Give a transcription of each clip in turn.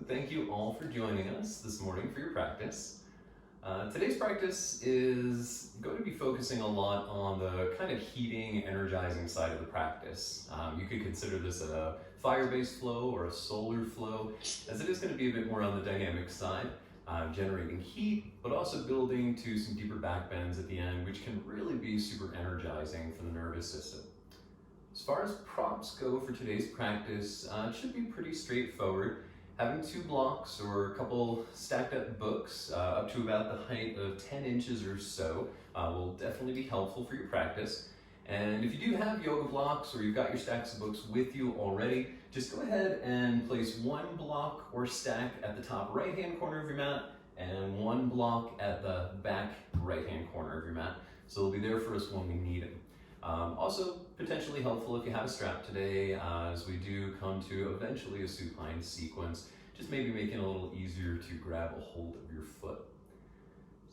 Thank you all for joining us this morning for your practice. Today's practice is going to be focusing a lot on the kind of heating, energizing side of the practice. You could consider this a fire-based flow or a solar flow, as it is going to be a bit more on the dynamic side, generating heat, but also building to some deeper back bends at the end, which can really be super energizing for the nervous system. As far as props go for today's practice, it should be pretty straightforward. Having two blocks or a couple stacked up books up to about the height of 10 inches or so will definitely be helpful for your practice. And if you do have yoga blocks or you've got your stacks of books with you already, just go ahead and place one block or stack at the top right hand corner of your mat and one block at the back right hand corner of your mat. So they'll be there for us when we need them. Also potentially helpful if you have a strap today, as we do come to eventually a supine sequence, just maybe making it a little easier to grab a hold of your foot.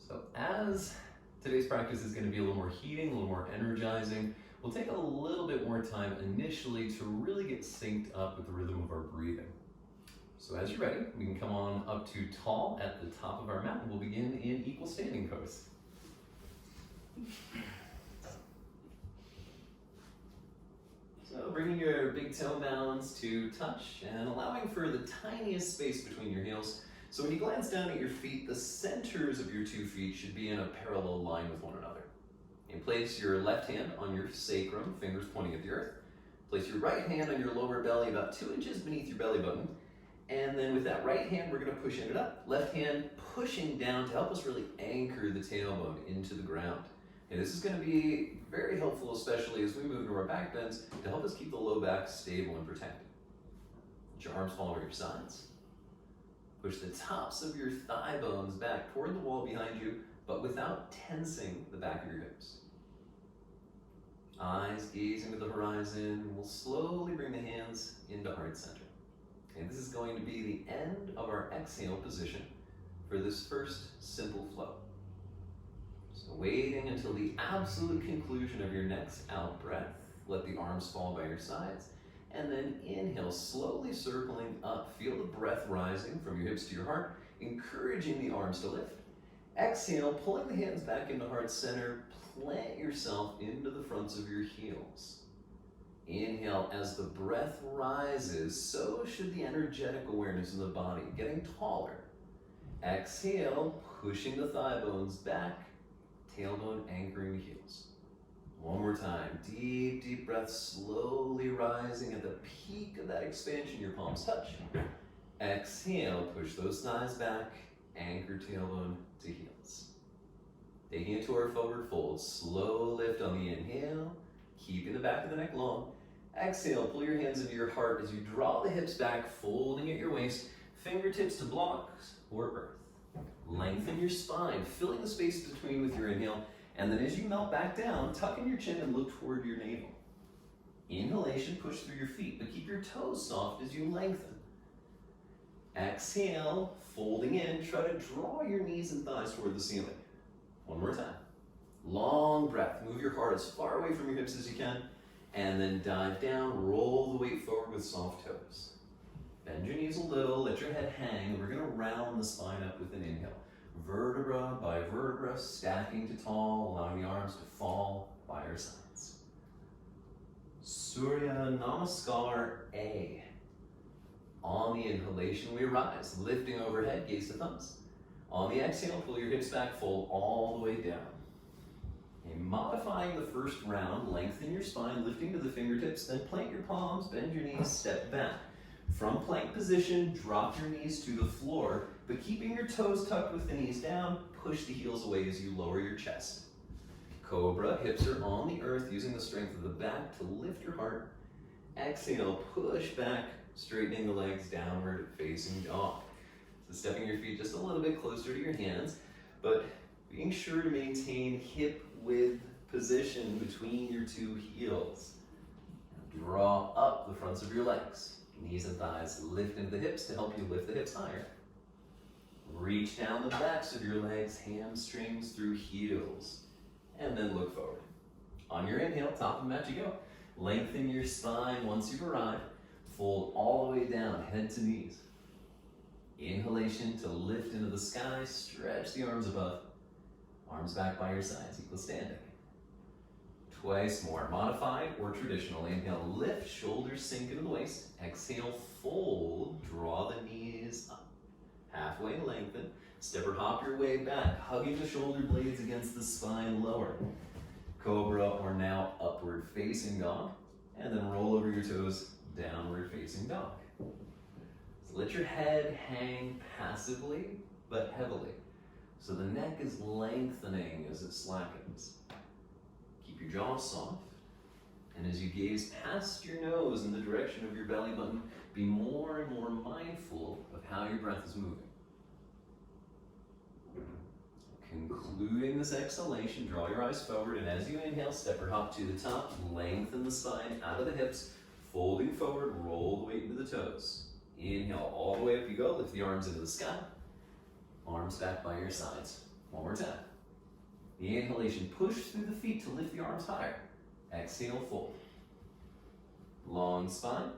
So as today's practice is going to be a little more heating, a little more energizing, we'll take a little bit more time initially to really get synced up with the rhythm of our breathing. So as you're ready, we can come on up to tall at the top of our mat, and we'll begin in equal standing pose. So bringing your big toe mounds to touch and allowing for the tiniest space between your heels. So when you glance down at your feet, the centers of your 2 feet should be in a parallel line with one another. And place your left hand on your sacrum, fingers pointing at the earth. Place your right hand on your lower belly about 2 inches beneath your belly button. And then with that right hand, we're going to push it up. Left hand pushing down to help us really anchor the tailbone into the ground. And this is going to be very helpful, especially as we move into our back bends, to help us keep the low back stable and protected. Let your arms fall over your sides. Push the tops of your thigh bones back toward the wall behind you, but without tensing the back of your hips. Eyes gazing to the horizon. We'll slowly bring the hands into heart center. And this is going to be the end of our exhale position for this first simple flow. So waiting until the absolute conclusion of your next out breath, let the arms fall by your sides, and then inhale, slowly circling up. Feel the breath rising from your hips to your heart, encouraging the arms to lift. Exhale, pulling the hands back into heart center, plant yourself into the fronts of your heels. Inhale, as the breath rises, so should the energetic awareness of the body, getting taller. Exhale, pushing the thigh bones back, tailbone anchoring the heels. One more time, deep, deep breath, slowly rising at the peak of that expansion, your palms touch. Exhale, push those thighs back, anchor tailbone to heels. Taking it to our forward fold, slow lift on the inhale, keeping the back of the neck long. Exhale, pull your hands into your heart as you draw the hips back, folding at your waist, fingertips to blocks or earth. Lengthen your spine, filling the space between with your inhale, and then as you melt back down, tuck in your chin and look toward your navel. Inhalation, push through your feet, but keep your toes soft as you lengthen. Exhale, folding in, try to draw your knees and thighs toward the ceiling. One more time. Long breath, move your heart as far away from your hips as you can, and then dive down, roll the weight forward with soft toes. Bend your knees a little, let your head hang, and we're going to round the spine up with an inhale. Vertebra by vertebra, stacking to tall, allowing the arms to fall by our sides. Surya Namaskar A. On the inhalation, we rise, lifting overhead, gaze to thumbs. On the exhale, pull your hips back, fold all the way down. And modifying the first round, lengthen your spine, lifting to the fingertips, then plant your palms, bend your knees, step back. From plank position, drop your knees to the floor, but keeping your toes tucked with the knees down, push the heels away as you lower your chest. Cobra, hips are on the earth, using the strength of the back to lift your heart. Exhale, push back, straightening the legs downward, facing dog. So stepping your feet just a little bit closer to your hands, but being sure to maintain hip width position between your 2 heels. Draw up the fronts of your legs. Knees and thighs lift into the hips to help you lift the hips higher. Reach down the backs of your legs, hamstrings through heels, and then look forward. On your inhale, top of the mat you go. Lengthen your spine once you've arrived. Fold all the way down, head to knees. Inhalation to lift into the sky, stretch the arms above. Arms back by your sides, equal standing. Twice more, modified or traditional. Inhale, lift, shoulders sink into the waist. Exhale, fold, draw the knees up. Halfway lengthen, step or hop your way back, hugging the shoulder blades against the spine, lower. Cobra or now upward facing dog, and then roll over your toes, downward facing dog. So let your head hang passively but heavily. So the neck is lengthening as it slackens. Keep your jaw soft. And as you gaze past your nose in the direction of your belly button, be more and more mindful of how your breath is moving. Concluding this exhalation, draw your eyes forward, and as you inhale, step or hop to the top, lengthen the spine out of the hips, folding forward, roll the weight into the toes. Inhale, all the way up you go, lift the arms into the sky, arms back by your sides. One more time. The inhalation, push through the feet to lift the arms higher. Exhale, fold. Long spine.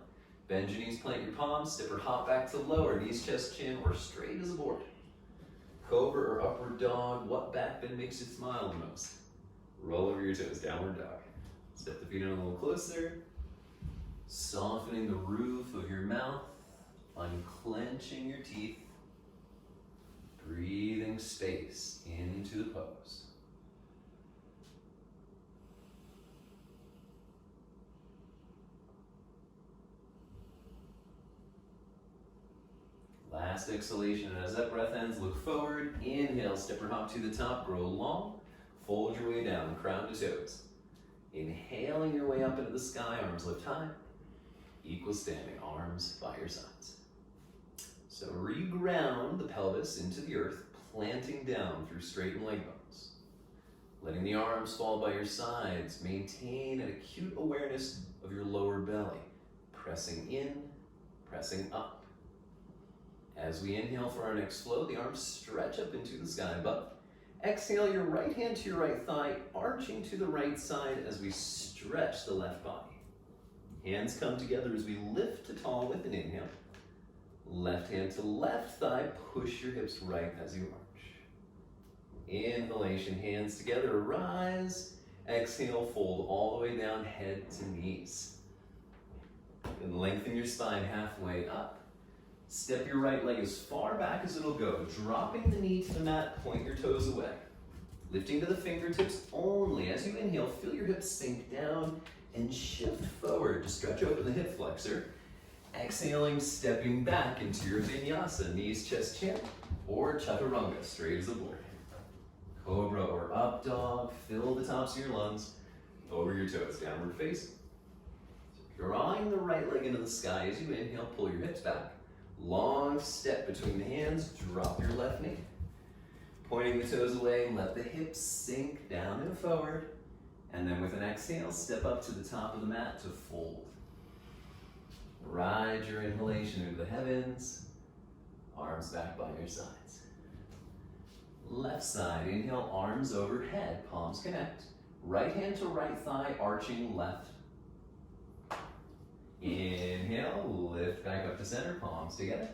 Bend your knees, plant your palms, step or hop back to lower, knees, chest, chin, or straight as a board. Cobra or upward dog, what back bend makes you smile the most? Roll over your toes, downward dog. Step the feet in a little closer. Softening the roof of your mouth, unclenching your teeth. Breathing space into the pose. Last exhalation, and as that breath ends, look forward. Inhale, step or hop to the top, grow long. Fold your way down, crown to toes. Inhaling your way up into the sky, arms lift high. Equal standing, arms by your sides. So reground the pelvis into the earth, planting down through straightened leg bones. Letting the arms fall by your sides, maintain an acute awareness of your lower belly. Pressing in, pressing up. As we inhale for our next flow, the arms stretch up into the sky above. Exhale, your right hand to your right thigh, arching to the right side as we stretch the left body. Hands come together as we lift to tall with an inhale. Left hand to left thigh, push your hips right as you arch. Inhalation, hands together, rise. Exhale, fold all the way down, head to knees. Then lengthen your spine halfway up. Step your right leg as far back as it'll go, dropping the knee to the mat, point your toes away. Lifting to the fingertips only. As you inhale, feel your hips sink down and shift forward to stretch open the hip flexor. Exhaling, stepping back into your vinyasa, knees, chest, chin, or chaturanga, straight as a board. Cobra or up dog, fill the tops of your lungs, over your toes, downward facing. Drawing the right leg into the sky as you inhale, pull your hips back. Long step between the hands, drop your left knee. Pointing the toes away, let the hips sink down and forward. And then with an exhale, step up to the top of the mat to fold. Ride your inhalation into the heavens, arms back by your sides. Left side, inhale, arms overhead, palms connect. Right hand to right thigh, arching left. Inhale, lift back up to center, palms together.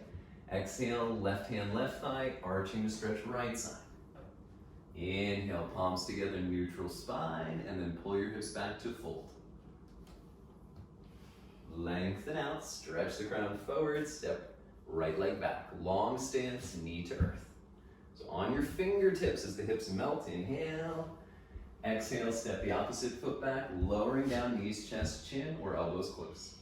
Exhale, left hand, left thigh, arching to stretch right side. Inhale, palms together, neutral spine, and then pull your hips back to fold. Lengthen out, stretch the crown forward, step right leg back. Long stance, knee to earth. So on your fingertips as the hips melt, inhale. Exhale, step the opposite foot back, lowering down, knees, chest, chin, or elbows close.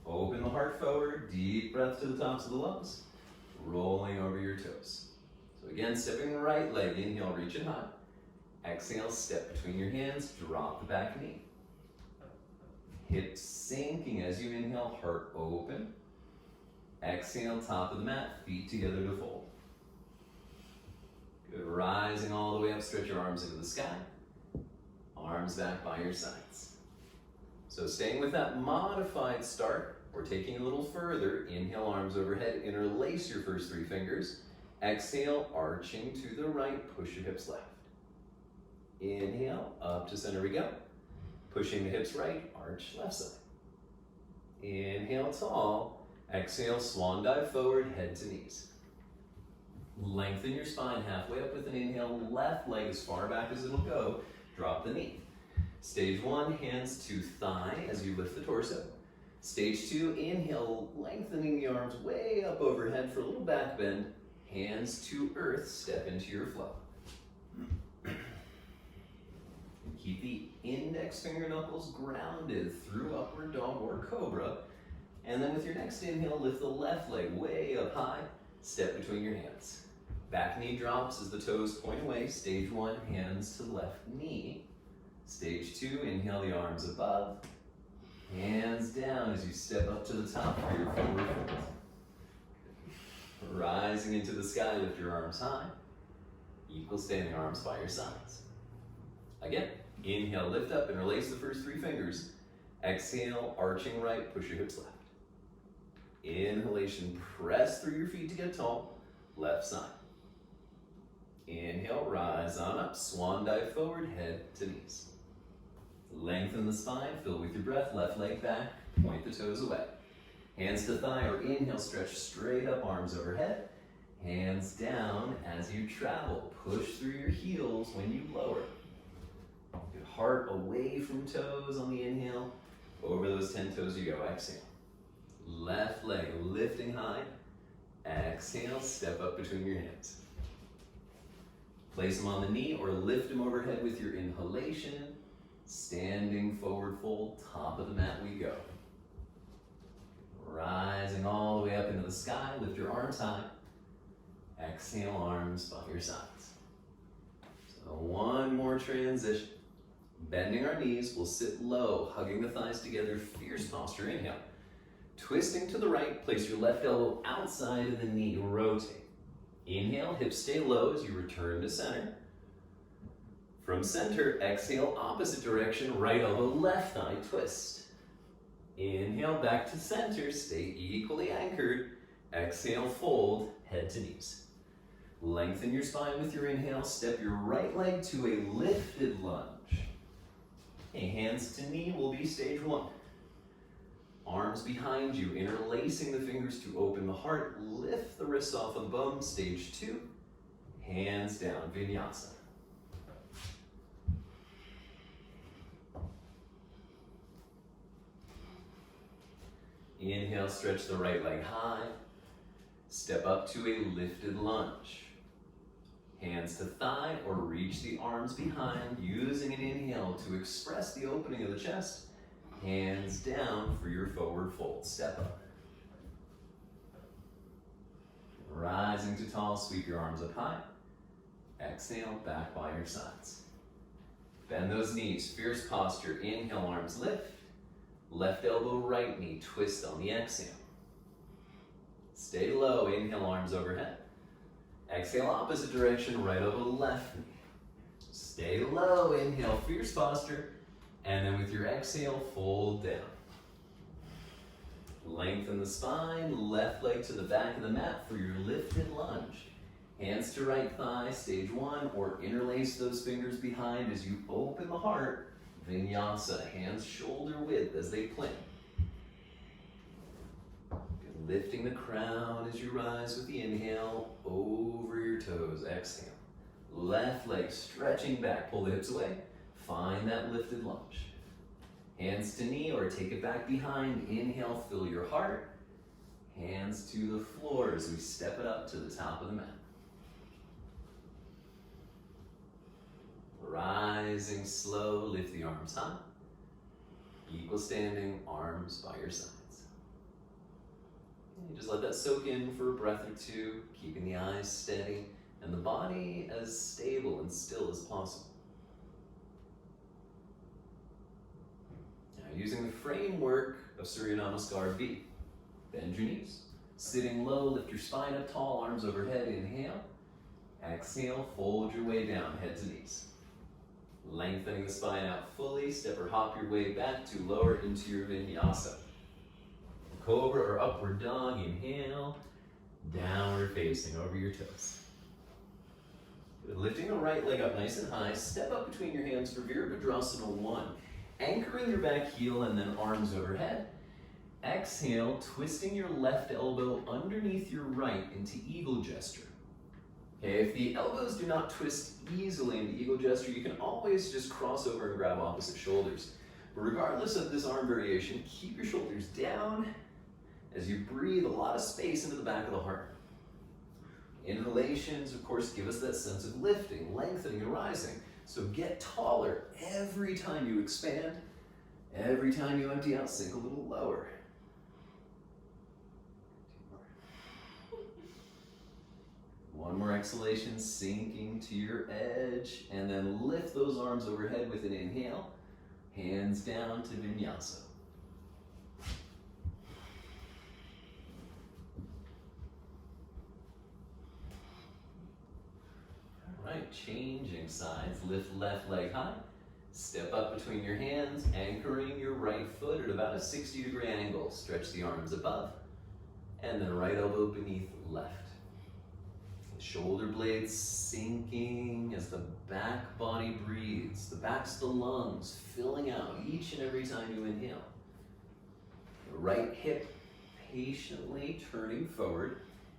Open the heart forward, deep breath to the tops of the lungs, rolling over your toes. So again, stepping the right leg, inhale, reach it high. Exhale, step between your hands, drop the back knee. Hips sinking as you inhale, heart open. Exhale, top of the mat, feet together to fold. Good, rising all the way up, stretch your arms into the sky. Arms back by your sides. So staying with that modified start, we're taking a little further. Inhale, arms overhead, interlace your first three fingers. Exhale, arching to the right, push your hips left. Inhale, up to center we go. Pushing the hips right, arch left side. Inhale, tall. Exhale, swan dive forward, head to knees. Lengthen your spine halfway up with an inhale, left leg as far back as it'll go. Drop the knee. Stage 1, hands to thigh as you lift the torso. Stage 2, inhale, lengthening the arms way up overhead for a little back bend. Hands to earth, step into your flow. And keep the index finger knuckles grounded through upward dog or cobra. And then with your next inhale, lift the left leg way up high, step between your hands. Back knee drops as the toes point away. Stage 1, hands to the left knee. Stage 2, inhale the arms above. Hands down as you step up to the top for your forward fold. Rising into the sky, lift your arms high. Equal standing arms by your sides. Again, inhale, lift up and release the first 3 fingers. Exhale, arching right, push your hips left. Inhalation, press through your feet to get tall, left side. Inhale, rise on up, swan dive forward, head to knees. Lengthen the spine, fill with your breath, left leg back, point the toes away. Hands to thigh or inhale, stretch straight up, arms overhead. Hands down as you travel, push through your heels when you lower. Good heart away from toes on the inhale, over those 10 toes you go, exhale. Left leg lifting high, exhale, step up between your hands. Place them on the knee or lift them overhead with your inhalation. Standing forward fold, top of the mat we go. Rising all the way up into the sky, lift your arms high. Exhale, arms by your sides. So one more transition. Bending our knees, we'll sit low, hugging the thighs together, fierce posture, inhale. Twisting to the right, place your left elbow outside of the knee, rotate. Inhale, hips stay low as you return to center. From center, exhale, opposite direction, right elbow, left thigh, twist. Inhale, back to center, stay equally anchored. Exhale, fold, head to knees. Lengthen your spine with your inhale, step your right leg to a lifted lunge. Okay, hands to knee will be stage 1. Arms behind you, interlacing the fingers to open the heart, lift the wrists off of the bum, stage 2. Hands down, vinyasa. Inhale, stretch the right leg high. Step up to a lifted lunge. Hands to thigh or reach the arms behind, using an inhale to express the opening of the chest. Hands down for your forward fold. Step up. Rising to tall, sweep your arms up high. Exhale, back by your sides. Bend those knees, fierce posture. Inhale, arms lift. Left elbow, right knee, twist on the exhale. Stay low, inhale, arms overhead. Exhale, opposite direction, right elbow, left knee. Stay low, inhale, fierce posture. And then with your exhale, fold down. Lengthen the spine, left leg to the back of the mat for your lifted lunge. Hands to right thigh, stage 1, or interlace those fingers behind as you open the heart. Vinyasa, hands shoulder width as they plank. Lifting the crown as you rise with the inhale, over your toes, exhale. Left leg stretching back, pull the hips away. Find that lifted lunge. Hands to knee or take it back behind. Inhale, fill your heart. Hands to the floor as we step it up to the top of the mat. Rising slow, lift the arms high. Equal standing, arms by your sides. And just let that soak in for a breath or two, keeping the eyes steady and the body as stable and still as possible. Now, using the framework of Surya Namaskar B, bend your knees. Sitting low, lift your spine up tall, arms overhead, inhale. Exhale, fold your way down, head to knees. Lengthening the spine out fully, step or hop your way back to lower into your vinyasa. Cobra or upward dog, inhale, downward facing over your toes. Good. Lifting the right leg up nice and high, step up between your hands for Virabhadrasana 1. Anchoring your back heel and then arms overhead. Exhale, twisting your left elbow underneath your right into eagle gesture. Okay, if the elbows do not twist easily into eagle gesture, you can always just cross over and grab opposite shoulders. But regardless of this arm variation, keep your shoulders down as you breathe a lot of space into the back of the heart. Inhalations, of course, give us that sense of lifting, lengthening, and rising. So get taller every time you expand. Every time you empty out, sink a little lower. One more exhalation, sinking to your edge, and then lift those arms overhead with an inhale. Hands down to Vinyasa. All right, changing sides. Lift left leg high. Step up between your hands, anchoring your right foot at about a 60-degree angle. Stretch the arms above, and then right elbow beneath left. Shoulder blades sinking as the back body breathes. The back's the lungs, filling out each and every time you inhale. The right hip patiently turning forward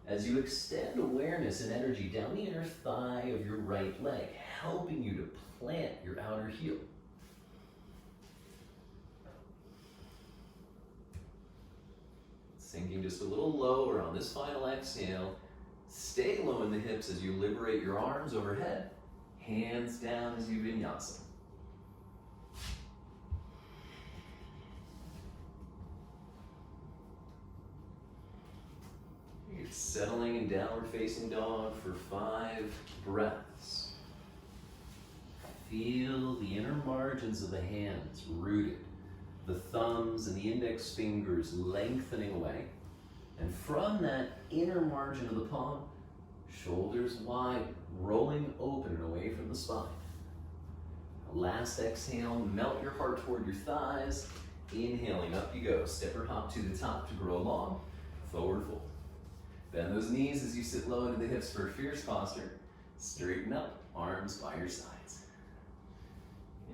as you extend awareness and energy down the inner thigh of your right leg, helping you to plant your outer heel. Sinking just a little lower on this final exhale. Stay low in the hips as you liberate your arms overhead, hands down as you vinyasa. You're settling in downward facing dog for 5 breaths. Feel the inner margins of the hands rooted, the thumbs and the index fingers lengthening away. And from that inner margin of the palm, shoulders wide, rolling open and away from the spine. Last exhale, melt your heart toward your thighs. Inhaling, up you go. Step or hop to the top to grow long. Forward fold. Bend those knees as you sit low into the hips for a fierce posture. Straighten up, arms by your sides.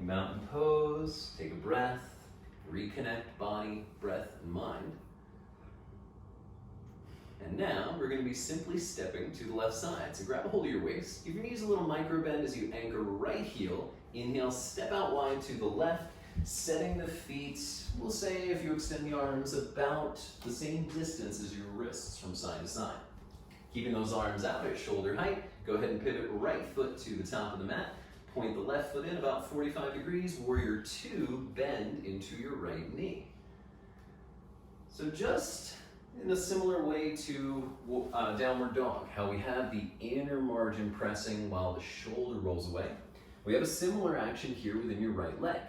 In mountain pose, take a breath. Reconnect body, breath, and mind. And now we're going to be simply stepping to the left side. So grab a hold of your waist. Give your knees a little micro bend as you anchor right heel. Inhale, step out wide to the left, setting the feet, we'll say if you extend the arms about the same distance as your wrists from side to side. Keeping those arms out at shoulder height, go ahead and pivot right foot to the top of the mat. Point the left foot in about 45 degrees. Warrior 2, bend into your right knee. So just in a similar way to downward dog, how we have the inner margin pressing while the shoulder rolls away. We have a similar action here within your right leg.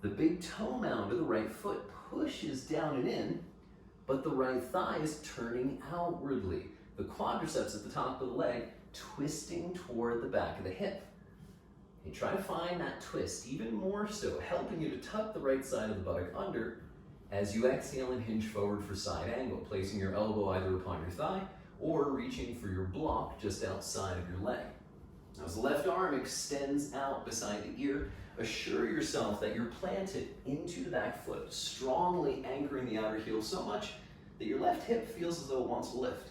The big toe mound of the right foot pushes down and in, but the right thigh is turning outwardly. The quadriceps at the top of the leg twisting toward the back of the hip. You try to find that twist, even more so, helping you to tuck the right side of the buttock under as you exhale and hinge forward for side angle, placing your elbow either upon your thigh or reaching for your block just outside of your leg. Now, as the left arm extends out beside the ear, assure yourself that you're planted into the back foot, strongly anchoring the outer heel so much that your left hip feels as though it wants to lift.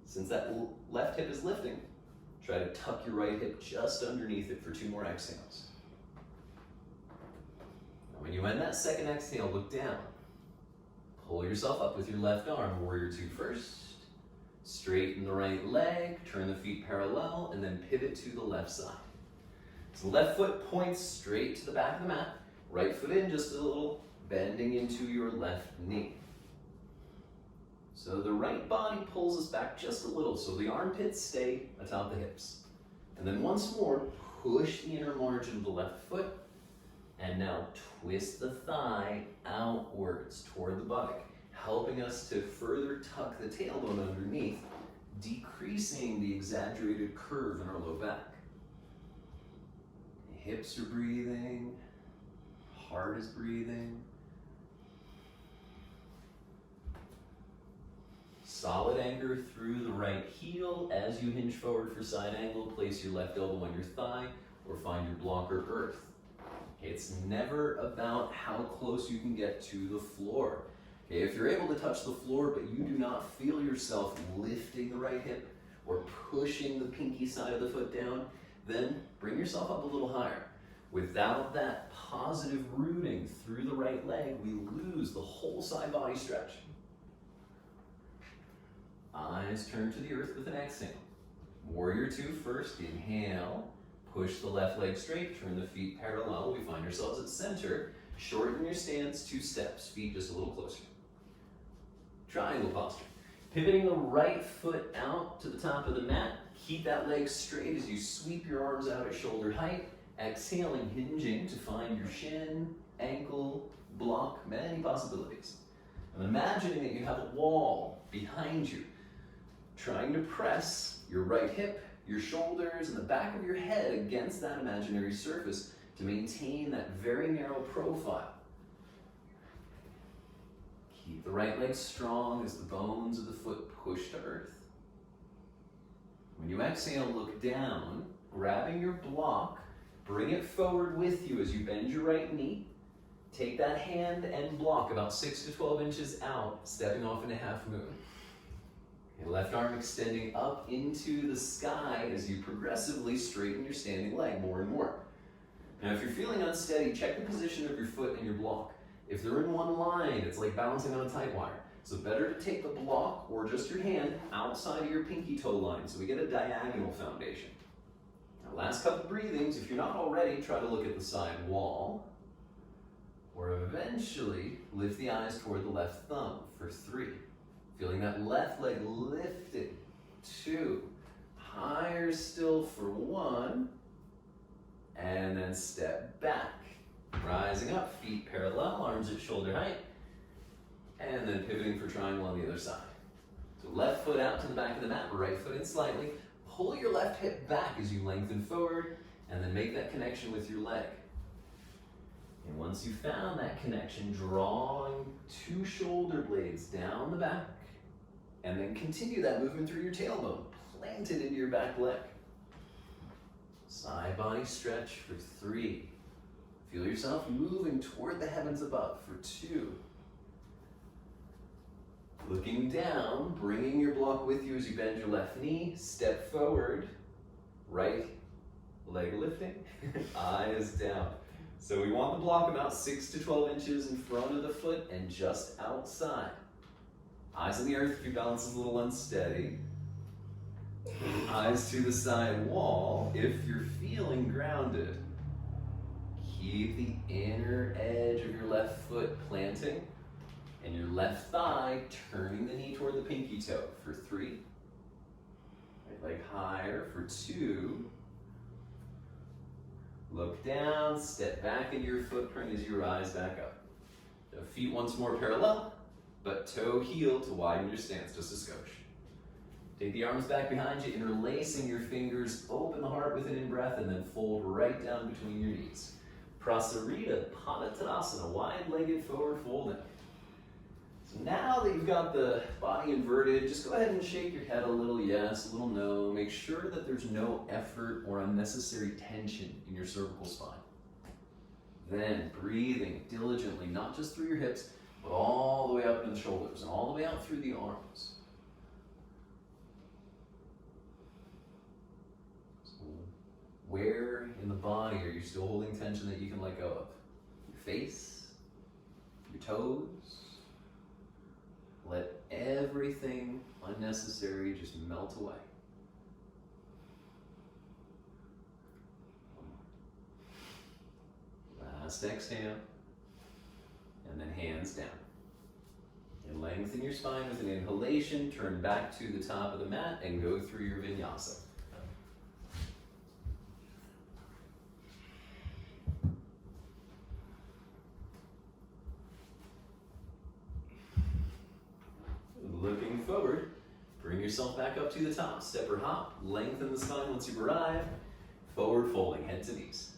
Since that left hip is lifting, try to tuck your right hip just underneath it for 2 more exhales. Now, when you end that second exhale, look down. Pull yourself up with your left arm, warrior 2 first. Straighten the right leg, turn the feet parallel, and then pivot to the left side. So the left foot points straight to the back of the mat, right foot in just a little, bending into your left knee. So the right body pulls us back just a little, so the armpits stay atop the hips. And then once more, push the inner margin of the left foot, and now twist the thigh outwards toward the buttock, helping us to further tuck the tailbone underneath, decreasing the exaggerated curve in our low back. Hips are breathing, heart is breathing. Solid anchor through the right heel. As you hinge forward for side angle, place your left elbow on your thigh or find your blocker earth. Okay, it's never about how close you can get to the floor. If you're able to touch the floor, but you do not feel yourself lifting the right hip or pushing the pinky side of the foot down, then bring yourself up a little higher. Without that positive rooting through the right leg, we lose the whole side body stretch. Eyes turn to the earth with an exhale. Warrior two first, inhale. Push the left leg straight, turn the feet parallel. We find ourselves at center. Shorten your stance 2 steps, feet just a little closer. Triangle posture. Pivoting the right foot out to the top of the mat. Keep that leg straight as you sweep your arms out at shoulder height. Exhaling, hinging to find your shin, ankle, block, many possibilities. I'm imagining that you have a wall behind you, trying to press your right hip, your shoulders, and the back of your head against that imaginary surface to maintain that very narrow profile. Keep the right leg strong as the bones of the foot push to earth. When you exhale, look down, grabbing your block, bring it forward with you as you bend your right knee. Take that hand and block about 6 to 12 inches out, stepping off into half moon. Your left arm extending up into the sky as you progressively straighten your standing leg more and more. Now, if you're feeling unsteady, check the position of your foot and your block. If they're in one line, it's like balancing on a tight wire. So better to take the block or just your hand outside of your pinky toe line so we get a diagonal foundation. Now, last couple breathings, if you're not already, try to look at the side wall. Or eventually, lift the eyes toward the left thumb for 3. Feeling that left leg lifted, 2. Higher still for 1. And then step back. Rising up, feet parallel, arms at shoulder height. And then pivoting for triangle on the other side. So left foot out to the back of the mat, right foot in slightly. Pull your left hip back as you lengthen forward, and then make that connection with your leg. And once you've found that connection, drawing 2 shoulder blades down the back, and then continue that movement through your tailbone, planted into your back leg. Side body stretch for 3. Feel yourself moving toward the heavens above for 2. Looking down, bringing your block with you as you bend your left knee, step forward, right leg lifting, eyes down. So we want the block about 6 to 12 inches in front of the foot and just outside. Eyes on the earth if your balance is a little unsteady. Eyes to the side wall if you're feeling grounded. Keep the inner edge of your left foot planting and your left thigh turning the knee toward the pinky toe for 3. Right leg higher for 2. Look down, step back into your footprint as you rise back up. So feet once more parallel, but toe heel to widen your stance just a skosh. Take the arms back behind you, interlacing your fingers, open the heart with an in-breath, and then fold right down between your knees. Prasarita Padottanasana, wide-legged forward folding. So now that you've got the body inverted, just go ahead and shake your head a little yes, a little no. Make sure that there's no effort or unnecessary tension in your cervical spine. Then breathing diligently, not just through your hips, but all the way up into the shoulders and all the way out through the arms. So where in the body are you still holding tension that you can let go of? Your face, your toes. Let everything unnecessary just melt away. Last exhale, and then hands down. And lengthen your spine with an inhalation, turn back to the top of the mat, and go through your vinyasa. Looking forward, bring yourself back up to the top, step or hop, lengthen the spine once you've arrived, forward folding, head to knees.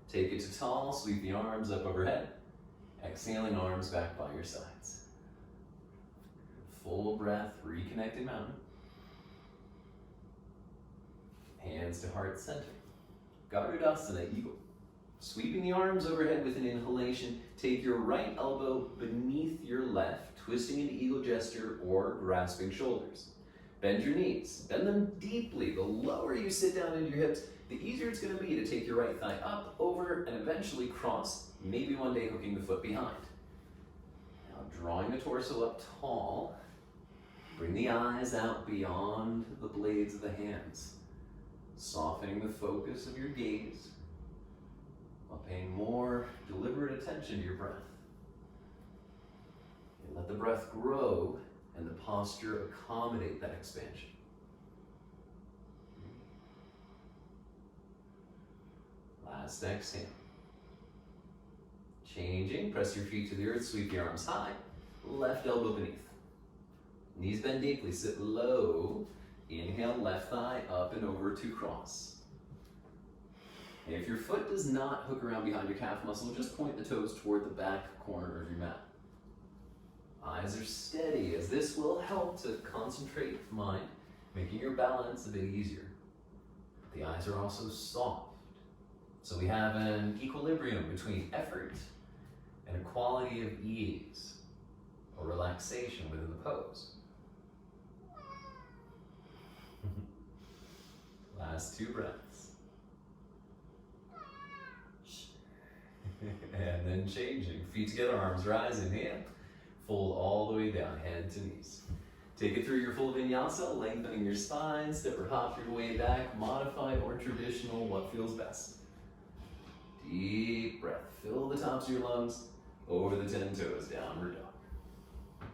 Take it to tall, sweep the arms up overhead, exhaling arms back by your sides. Full breath, reconnected mountain. Hands to heart center. Garudasana, eagle. Sweeping the arms overhead with an inhalation, take your right elbow beneath your left, twisting into eagle gesture or grasping shoulders. Bend your knees, bend them deeply. The lower you sit down into your hips, the easier it's going to be to take your right thigh up, over, and eventually cross, maybe one day hooking the foot behind. Now drawing the torso up tall, bring the eyes out beyond the blades of the hands, softening the focus of your gaze while paying more deliberate attention to your breath. And let the breath grow and the posture accommodate that expansion. Last exhale. Changing, press your feet to the earth, sweep the arms high, left elbow beneath. Knees bend deeply, sit low. Inhale, left thigh up and over to cross. And if your foot does not hook around behind your calf muscle, just point the toes toward the back corner of your mat. Eyes are steady, as this will help to concentrate mind, making your balance a bit easier. The eyes are also soft, so we have an equilibrium between effort and a quality of ease or relaxation within the pose. Last 2 breaths. And then changing. Feet together, arms rise, inhale. Fold all the way down, head to knees. Take it through your full vinyasa, lengthening your spine, step or hop your way back, modified or traditional, what feels best. Deep breath, fill the tops of your lungs, over the 10 toes, downward dog.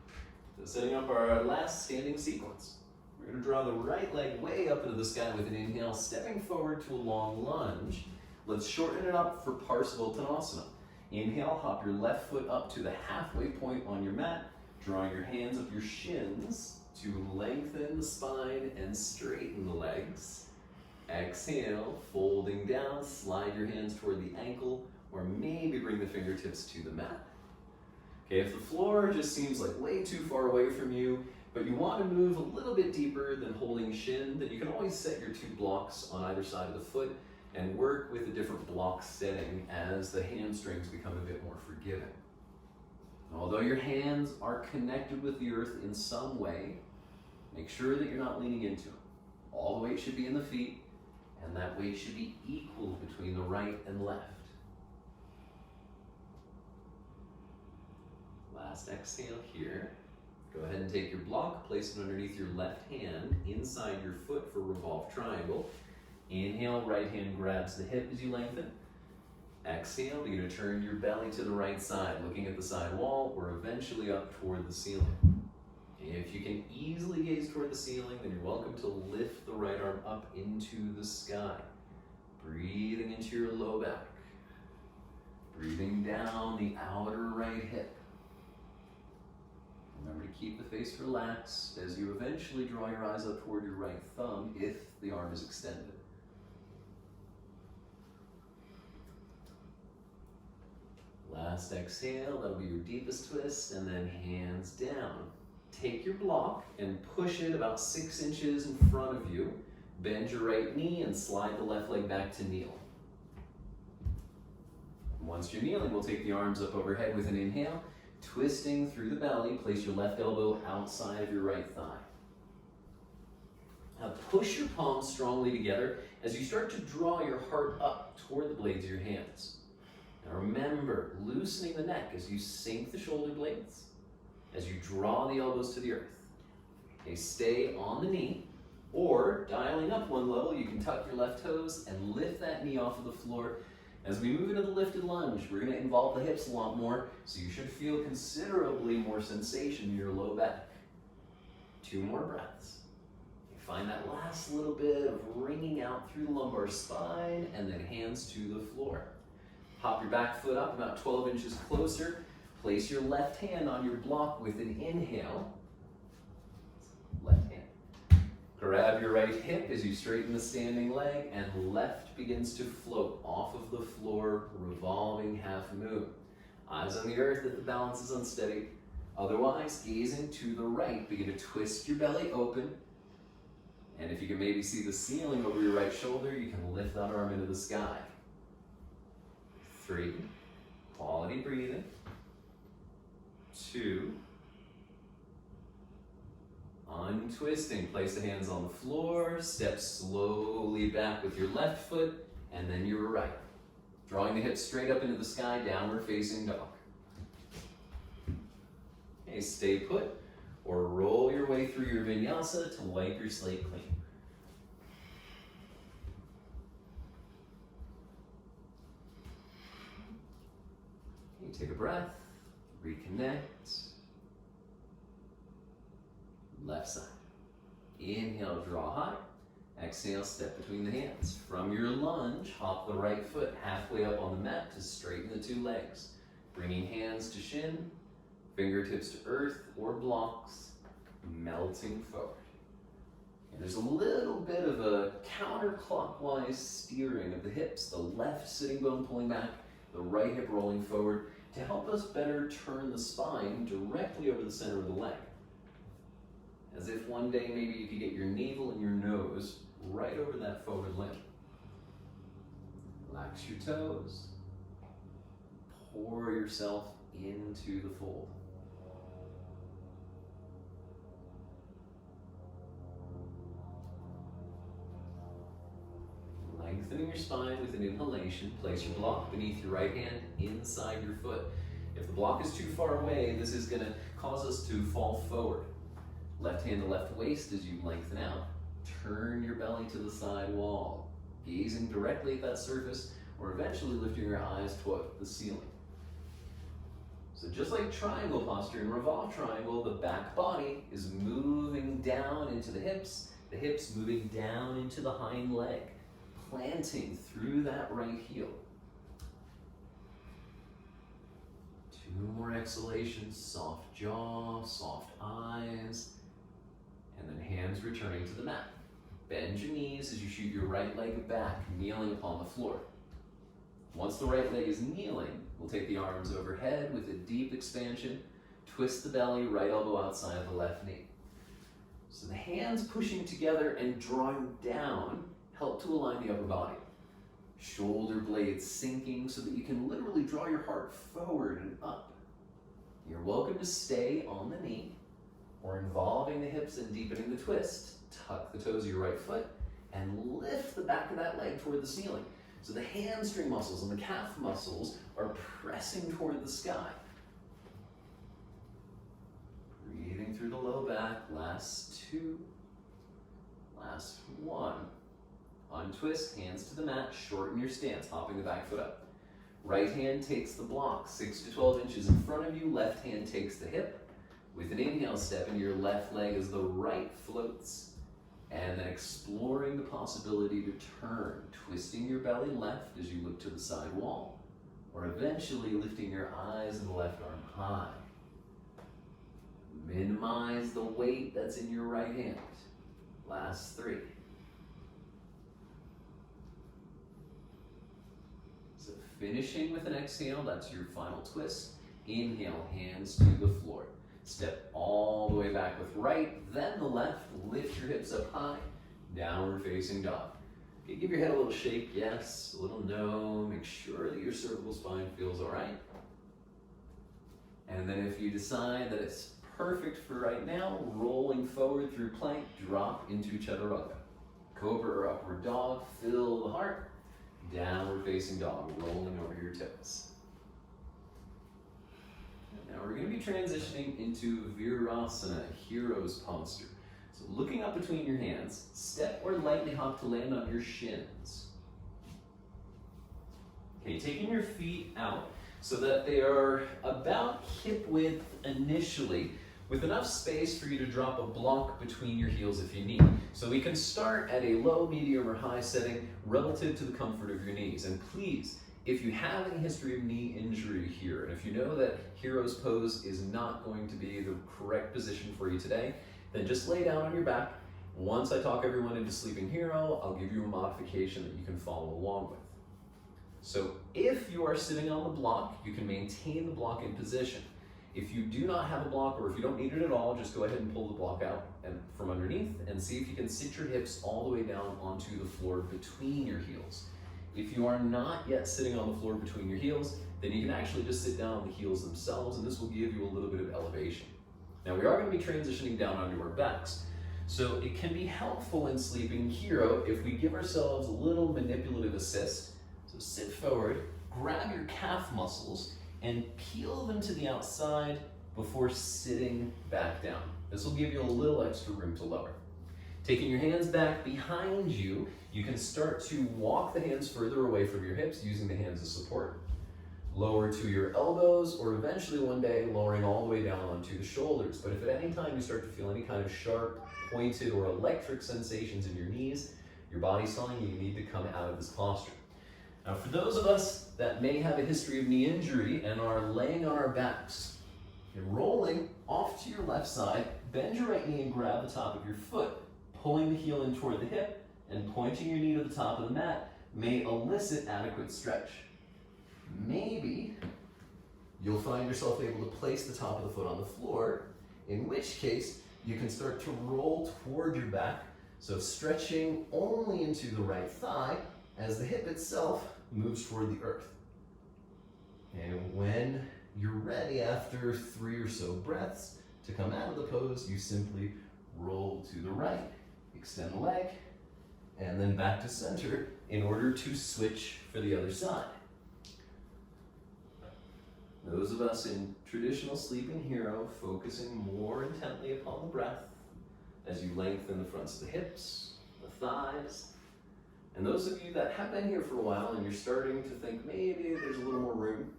So setting up our last standing sequence. We're gonna draw the right leg way up into the sky with an inhale, stepping forward to a long lunge. Let's shorten it up for Parsvottanasana. Inhale, hop your left foot up to the halfway point on your mat, drawing your hands up your shins to lengthen the spine and straighten the legs. Exhale, folding down, slide your hands toward the ankle, or maybe bring the fingertips to the mat. Okay, if the floor just seems like way too far away from you, but you want to move a little bit deeper than holding shin, then you can always set your 2 blocks on either side of the foot and work with a different block setting as the hamstrings become a bit more forgiving. Although your hands are connected with the earth in some way, make sure that you're not leaning into them. All the weight should be in the feet, and that weight should be equal between the right and left. Last exhale here. Go ahead and take your block, place it underneath your left hand, inside your foot for revolve triangle. Inhale, right hand grabs the hip as you lengthen. Exhale, begin to turn your belly to the right side, looking at the side wall or eventually up toward the ceiling. If you can easily gaze toward the ceiling, then you're welcome to lift the right arm up into the sky. Breathing into your low back. Breathing down the outer right hip. Remember to keep the face relaxed as you eventually draw your eyes up toward your right thumb if the arm is extended. Last exhale, that'll be your deepest twist, and then hands down. Take your block and push it about 6 inches in front of you. Bend your right knee and slide the left leg back to kneel. Once you're kneeling, we'll take the arms up overhead with an inhale. Twisting through the belly, place your left elbow outside of your right thigh. Now push your palms strongly together as you start to draw your heart up toward the blades of your hands. Now remember, loosening the neck as you sink the shoulder blades, as you draw the elbows to the earth. Okay, stay on the knee, or dialing up 1 level, you can tuck your left toes and lift that knee off of the floor. As we move into the lifted lunge, we're going to involve the hips a lot more, so you should feel considerably more sensation in your low back. 2 more breaths. You find that last little bit of wringing out through the lumbar spine, and then hands to the floor. Hop your back foot up about 12 inches closer. Place your left hand on your block with an inhale. Left hand. Grab your right hip as you straighten the standing leg, and left begins to float off of the floor, revolving half moon. Eyes on the earth if the balance is unsteady. Otherwise, gazing to the right, begin to twist your belly open. And if you can maybe see the ceiling over your right shoulder, you can lift that arm into the sky. 3, quality breathing. 2, Untwisting, place the hands on the floor, step slowly back with your left foot, and then your right. Drawing the hips straight up into the sky, downward facing dog. Okay, stay put, or roll your way through your vinyasa to wipe your slate clean. Okay, take a breath, reconnect. Left side. Inhale, draw high. Exhale, step between the hands. From your lunge, hop the right foot halfway up on the mat to straighten the two legs. Bringing hands to shin, fingertips to earth or blocks, melting forward. And there's a little bit of a counterclockwise steering of the hips. The left sitting bone pulling back, the right hip rolling forward to help us better turn the spine directly over the center of the leg. As if one day maybe you could get your navel and your nose right over that forward limb. Relax your toes. Pour yourself into the fold. Lengthening your spine with an inhalation. Place your block beneath your right hand inside your foot. If the block is too far away, this is going to cause us to fall forward. Left hand to left waist as you lengthen out. Turn your belly to the side wall, gazing directly at that surface, or eventually lifting your eyes toward the ceiling. So just like triangle posture in revolve triangle, the back body is moving down into the hips moving down into the hind leg, planting through that right heel. 2 more exhalations, soft jaw, soft eyes. And then hands returning to the mat. Bend your knees as you shoot your right leg back, kneeling upon the floor. Once the right leg is kneeling, we'll take the arms overhead with a deep expansion, twist the belly, right elbow outside the left knee. So the hands pushing together and drawing down help to align the upper body. Shoulder blades sinking so that you can literally draw your heart forward and up. You're welcome to stay on the knee, or involving the hips and deepening the twist. Tuck the toes of your right foot and lift the back of that leg toward the ceiling. So the hamstring muscles and the calf muscles are pressing toward the sky. Breathing through the low back. Last 2. Last 1. Untwist, hands to the mat, shorten your stance, hopping the back foot up. Right hand takes the block 6 to 12 inches in front of you. Left hand takes the hip. With an inhale, step into your left leg as the right floats, and then exploring the possibility to turn, twisting your belly left as you look to the side wall, or eventually lifting your eyes and the left arm high. Minimize the weight that's in your right hand. Last 3. So finishing with an exhale, that's your final twist. Inhale, hands to the floor. Step all the way back with right, then the left. Lift your hips up high, downward facing dog. Okay, give your head a little shake, yes, a little no. Make sure that your cervical spine feels all right. And then if you decide that it's perfect for right now, rolling forward through plank, drop into chaturanga. Cobra or upward dog, fill the heart. Downward facing dog, rolling over your toes. Now we're going to be transitioning into Virasana, hero's posture. So looking up between your hands, step or lightly hop to land on your shins. Okay, taking your feet out so that they are about hip width initially, with enough space for you to drop a block between your heels if you need. So we can start at a low, medium, or high setting relative to the comfort of your knees. And please, if you have any history of knee injury here, and if you know that hero's pose is not going to be the correct position for you today, then just lay down on your back. Once I talk everyone into sleeping hero, I'll give you a modification that you can follow along with. So if you are sitting on the block, you can maintain the block in position. If you do not have a block, or if you don't need it at all, just go ahead and pull the block out from underneath and see if you can sit your hips all the way down onto the floor between your heels. If you are not yet sitting on the floor between your heels, then you can actually just sit down on the heels themselves, and this will give you a little bit of elevation. Now we are going to be transitioning down onto our backs. So it can be helpful in Sleeping Hero if we give ourselves a little manipulative assist. So sit forward, grab your calf muscles, and peel them to the outside before sitting back down. This will give you a little extra room to lower. Taking your hands back behind you, you can start to walk the hands further away from your hips using the hands as support. Lower to your elbows, or eventually one day lowering all the way down onto the shoulders. But if at any time you start to feel any kind of sharp, pointed, or electric sensations in your knees, your body's telling you need to come out of this posture. Now, for those of us that may have a history of knee injury and are laying on our backs, you're rolling off to your left side, bend your right knee and grab the top of your foot, pulling the heel in toward the hip and pointing your knee to the top of the mat may elicit adequate stretch. Maybe you'll find yourself able to place the top of the foot on the floor, in which case you can start to roll toward your back, so stretching only into the right thigh as the hip itself moves toward the earth. And when you're ready after 3 or so breaths to come out of the pose, you simply roll to the right, extend the leg, and then back to center in order to switch for the other side. Those of us in traditional Sleeping Hero focusing more intently upon the breath as you lengthen the fronts of the hips, the thighs. And those of you that have been here for a while and you're starting to think maybe there's a little more room,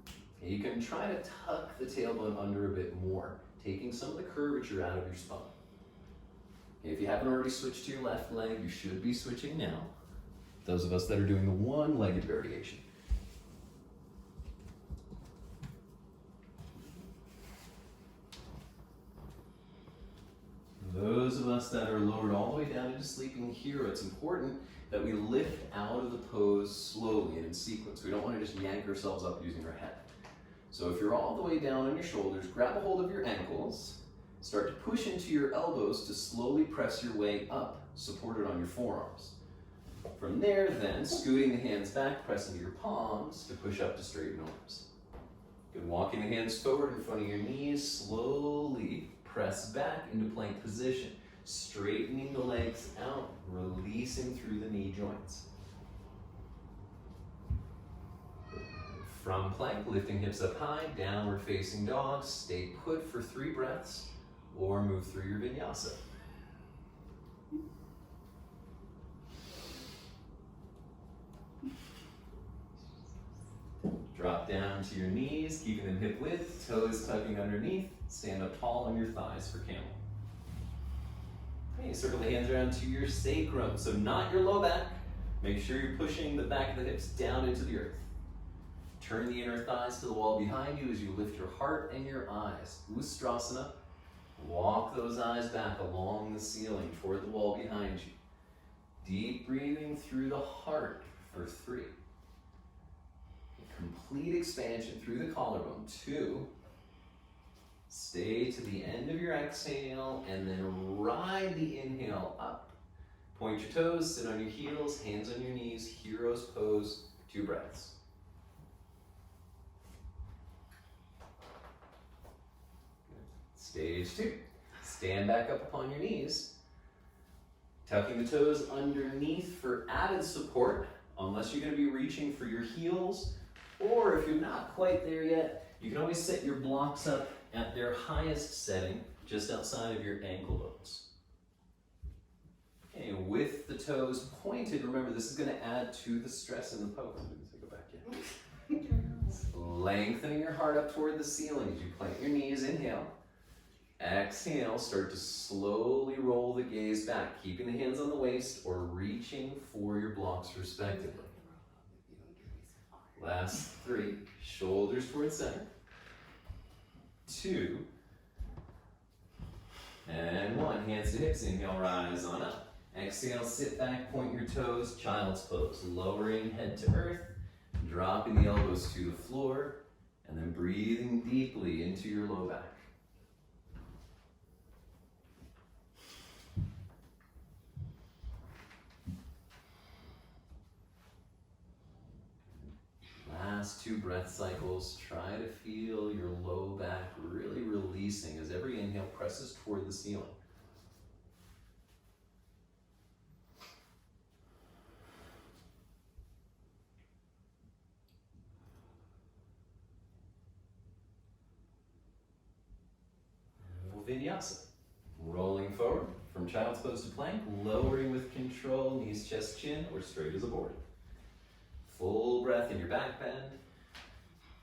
you can try to tuck the tailbone under a bit more, taking some of the curvature out of your spine. If you haven't already switched to your left leg, you should be switching now. Those of us that are doing the one-legged variation. Those of us that are lowered all the way down into Sleeping Hero, it's important that we lift out of the pose slowly and in sequence. We don't want to just yank ourselves up using our head. So if you're all the way down on your shoulders, grab a hold of your ankles, start to push into your elbows to slowly press your way up, supported on your forearms. From there then, scooting the hands back, pressing your palms to push up to straighten arms. Good, walking the hands forward in front of your knees, slowly press back into plank position, straightening the legs out, releasing through the knee joints. From plank, lifting hips up high, downward facing dog, stay put for 3 breaths, or move through your vinyasa. Drop down to your knees, keeping them hip width, toes tucking underneath. Stand up tall on your thighs for camel. Okay, circle the hands around to your sacrum, so not your low back. Make sure you're pushing the back of the hips down into the earth. Turn the inner thighs to the wall behind you as you lift your heart and your eyes. Ustrasana. Walk those eyes back along the ceiling toward the wall behind you. Deep breathing through the heart for 3. Complete expansion through the collarbone. 2. Stay to the end of your exhale and then ride the inhale up. Point your toes, sit on your heels, hands on your knees, hero's pose, 2 breaths. Stage 2. Stand back up upon your knees, tucking the toes underneath for added support, unless you're going to be reaching for your heels, or if you're not quite there yet, you can always set your blocks up at their highest setting, just outside of your ankle bones. Okay, with the toes pointed, remember this is going to add to the stress in the pose. Go back in. Lengthening your heart up toward the ceiling as you plant your knees, inhale. Exhale, start to slowly roll the gaze back, keeping the hands on the waist or reaching for your blocks respectively. Last 3, shoulders towards center. 2, and 1, hands to hips, inhale, rise on up. Exhale, sit back, point your toes, child's pose, lowering head to earth, dropping the elbows to the floor, and then breathing deeply into your low back. Last 2 breath cycles, try to feel your low back really releasing as every inhale presses toward the ceiling. Vinyasa. Rolling forward from child's pose to plank, lowering with control, knees, chest, chin, or straight as a board. Full breath in your back bend.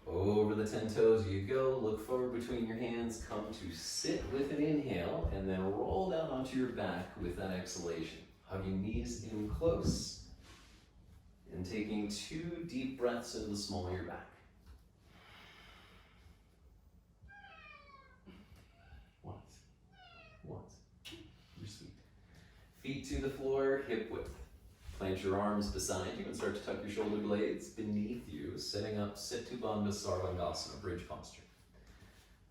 Over the 10 toes you go, look forward between your hands, come to sit with an inhale, and then roll down onto your back with that exhalation. Hugging knees in close, and taking 2 deep breaths into the small of your back. Once. You're sweet. Feet to the floor, hip width. Plant your arms beside you and start to tuck your shoulder blades beneath you, setting up Setu Bandha Sarvangasana, bridge posture.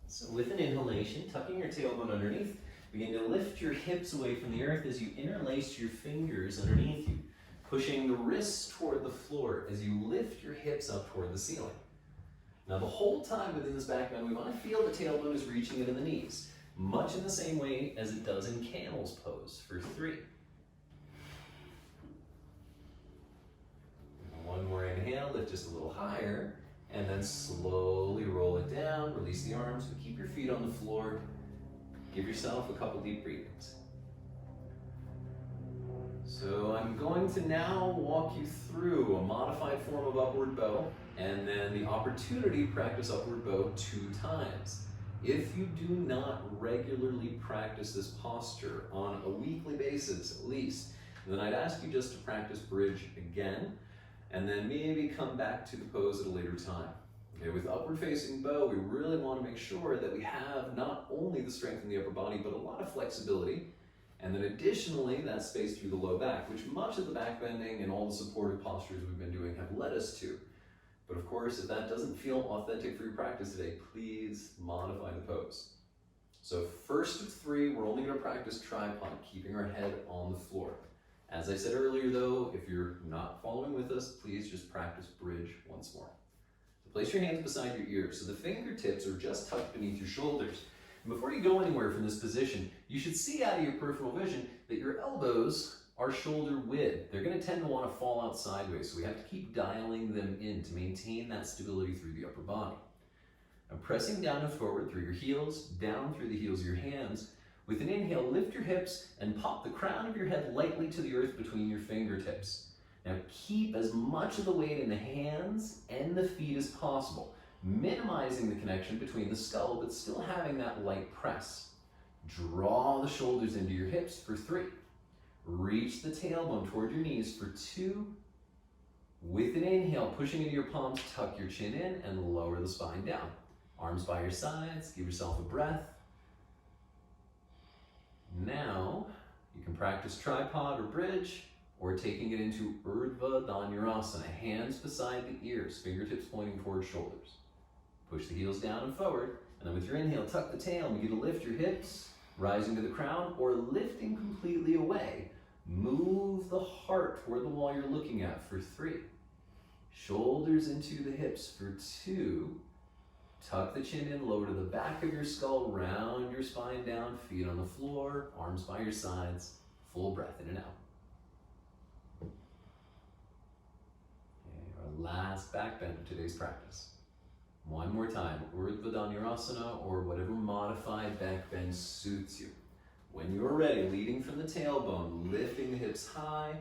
So with an inhalation, tucking your tailbone underneath, begin to lift your hips away from the earth as you interlace your fingers underneath you, pushing the wrists toward the floor as you lift your hips up toward the ceiling. Now the whole time within this back bend, we want to feel the tailbone is reaching into the knees, much in the same way as it does in camel's pose for 3. One more inhale, lift just a little higher, and then slowly roll it down, release the arms, but keep your feet on the floor. Give yourself a couple deep breathings. So I'm going to now walk you through a modified form of upward bow, and then the opportunity to practice upward bow 2 times. If you do not regularly practice this posture on a weekly basis at least, then I'd ask you just to practice bridge again, and then maybe come back to the pose at a later time. Okay, with upward facing bow, we really want to make sure that we have not only the strength in the upper body, but a lot of flexibility, and then additionally that space through the low back, which much of the back bending and all the supportive postures we've been doing have led us to. But of course, if that doesn't feel authentic for your practice today, please modify the pose. So first of 3, we're only going to practice tripod, keeping our head on the floor. As I said earlier though, if you're not following with us, please just practice bridge once more. So place your hands beside your ears so the fingertips are just tucked beneath your shoulders. And before you go anywhere from this position, you should see out of your peripheral vision that your elbows are shoulder width. They're going to tend to want to fall out sideways, so we have to keep dialing them in to maintain that stability through the upper body. Now pressing down and forward through your heels, down through the heels of your hands. With an inhale, lift your hips and pop the crown of your head lightly to the earth between your fingertips. Now keep as much of the weight in the hands and the feet as possible, minimizing the connection between the skull, but still having that light press. Draw the shoulders into your hips for 3. Reach the tailbone toward your knees for 2. With an inhale, pushing into your palms, tuck your chin in and lower the spine down. Arms by your sides, give yourself a breath. Now, you can practice tripod or bridge, or taking it into Urdhva Dhanurasana, hands beside the ears, fingertips pointing towards shoulders. Push the heels down and forward, and then with your inhale, tuck the tail, and begin to lift your hips, rising to the crown, or lifting completely away. Move the heart toward the wall you're looking at for 3. Shoulders into the hips for 2. Tuck the chin in, lower to the back of your skull, round your spine down, feet on the floor, arms by your sides, full breath in and out. Okay, our last back bend of today's practice. One more time, Urdhva Dhanurasana, or whatever modified back bend suits you. When you're ready, leading from the tailbone, lifting the hips high,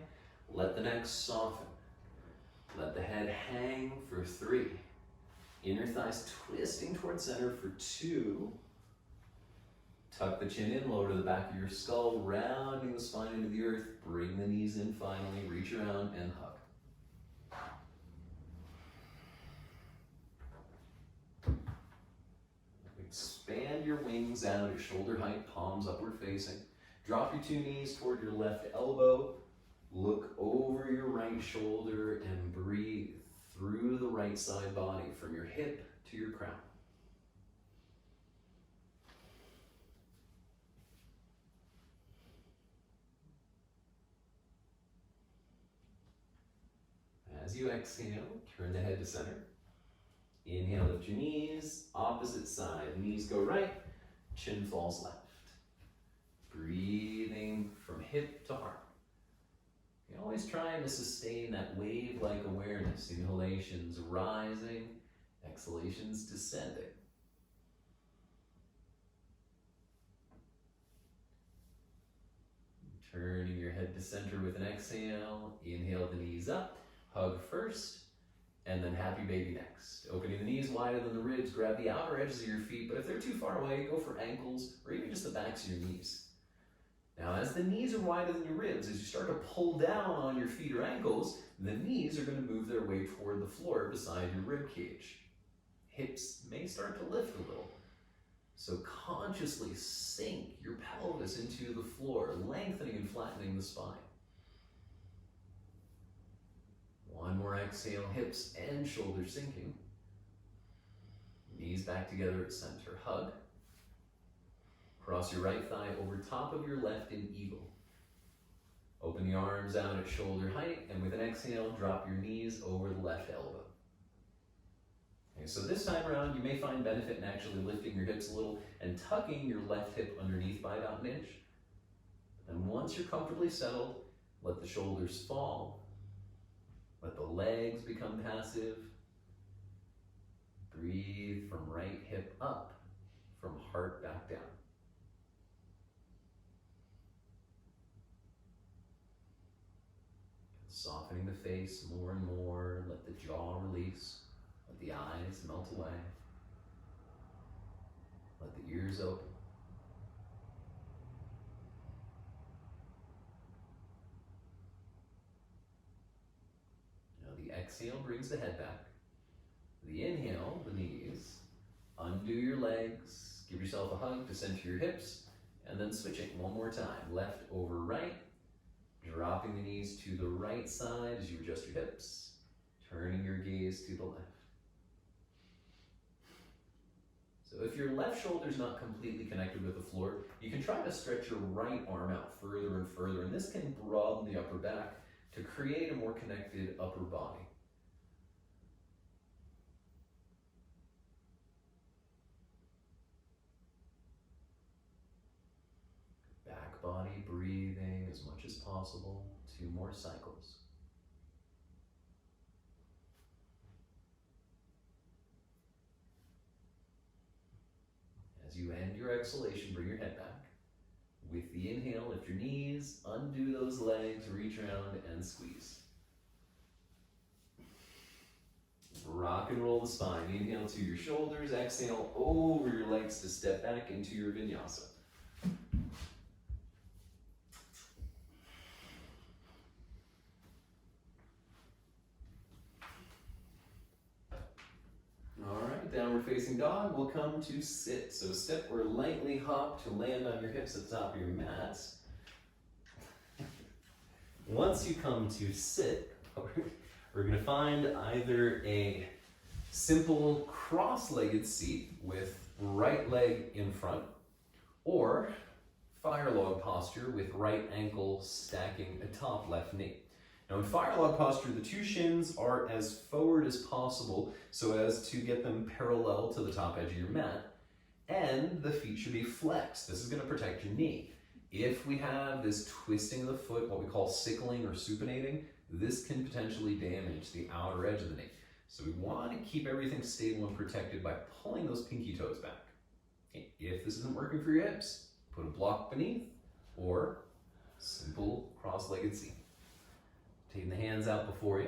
let the neck soften. Let the head hang for 3. Inner thighs twisting towards center for 2. Tuck the chin in, lower to the back of your skull, rounding the spine into the earth. Bring the knees in finally, reach around and hug. Expand your wings out at shoulder height, palms upward facing. Drop your 2 knees toward your left elbow. Look over your right shoulder and breathe through the right side body from your hip to your crown. As you exhale, turn the head to center. Inhale, lift your knees, opposite side. Knees go right, chin falls left. Breathing from hip to heart. You're always trying to sustain that wave-like awareness. Inhalations rising, exhalations descending. Turning your head to center with an exhale. Inhale the knees up, hug first, and then happy baby next. Opening the knees wider than the ribs, grab the outer edges of your feet, but if they're too far away, go for ankles or even just the backs of your knees. Now, as the knees are wider than your ribs, as you start to pull down on your feet or ankles, the knees are going to move their way toward the floor beside your rib cage. Hips may start to lift a little. So consciously sink your pelvis into the floor, lengthening and flattening the spine. One more exhale, hips and shoulders sinking. Knees back together at center. Hug. Cross your right thigh over top of your left in eagle. Open the arms out at shoulder height, and with an exhale, drop your knees over the left elbow. Okay, so this time around, you may find benefit in actually lifting your hips a little and tucking your left hip underneath by about an inch. And once you're comfortably settled, let the shoulders fall. Let the legs become passive. Breathe from right hip up, from heart back down. Softening the face more and more, let the jaw release. Let the eyes melt away. Let the ears open. Now the exhale brings the head back. The inhale, the knees. Undo your legs. Give yourself a hug to center your hips. And then switching one more time. Left over right. Dropping the knees to the right side as you adjust your hips. Turning your gaze to the left. So if your left shoulder is not completely connected with the floor, you can try to stretch your right arm out further and further, and this can broaden the upper back to create a more connected upper body. Back body breathing as much as possible. 2 more cycles. As you end your exhalation, bring your head back. With the inhale, lift your knees, undo those legs, reach around and squeeze. Rock and roll the spine. Inhale to your shoulders, exhale over your legs to step back into your vinyasa. Downward facing dog, we'll come to sit. So step or lightly hop to land on your hips at the top of your mats. Once you come to sit, we're going to find either a simple cross-legged seat with right leg in front, or fire log posture with right ankle stacking atop left knee. Now in fire log posture, the 2 shins are as forward as possible so as to get them parallel to the top edge of your mat, and the feet should be flexed. This is going to protect your knee. If we have this twisting of the foot, what we call sickling or supinating, this can potentially damage the outer edge of the knee. So we want to keep everything stable and protected by pulling those pinky toes back. Okay. If this isn't working for your hips, put a block beneath or simple cross-legged seat. Taking the hands out before you,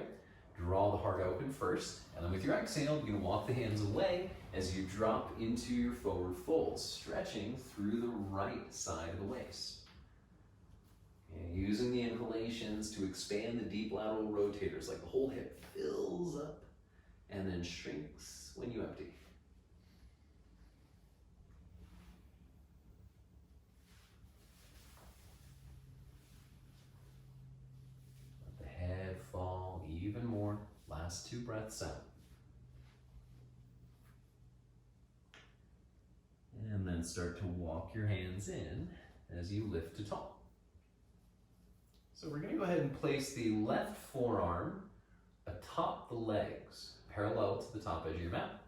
draw the heart open first, and then with your exhale, you're going to walk the hands away as you drop into your forward fold, stretching through the right side of the waist. And using the inhalations to expand the deep lateral rotators, like the whole hip fills up and then shrinks when you empty. Fall even more. Last 2 breaths out. And then start to walk your hands in as you lift to tall. So we're going to go ahead and place the left forearm atop the legs, parallel to the top edge of your mat.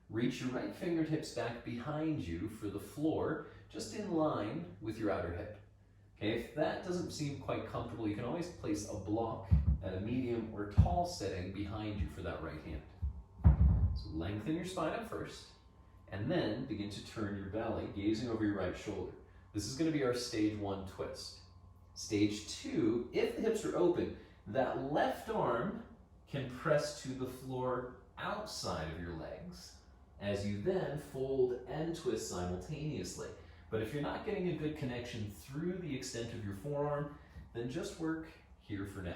Reach your right fingertips back behind you for the floor, just in line with your outer hip. Okay, if that doesn't seem quite comfortable, you can always place a block at a medium or tall setting behind you for that right hand. So lengthen your spine up first, and then begin to turn your belly, gazing over your right shoulder. This is going to be our stage 1 twist. Stage 2, if the hips are open, that left arm can press to the floor outside of your legs as you then fold and twist simultaneously. But if you're not getting a good connection through the extent of your forearm, then just work here for now.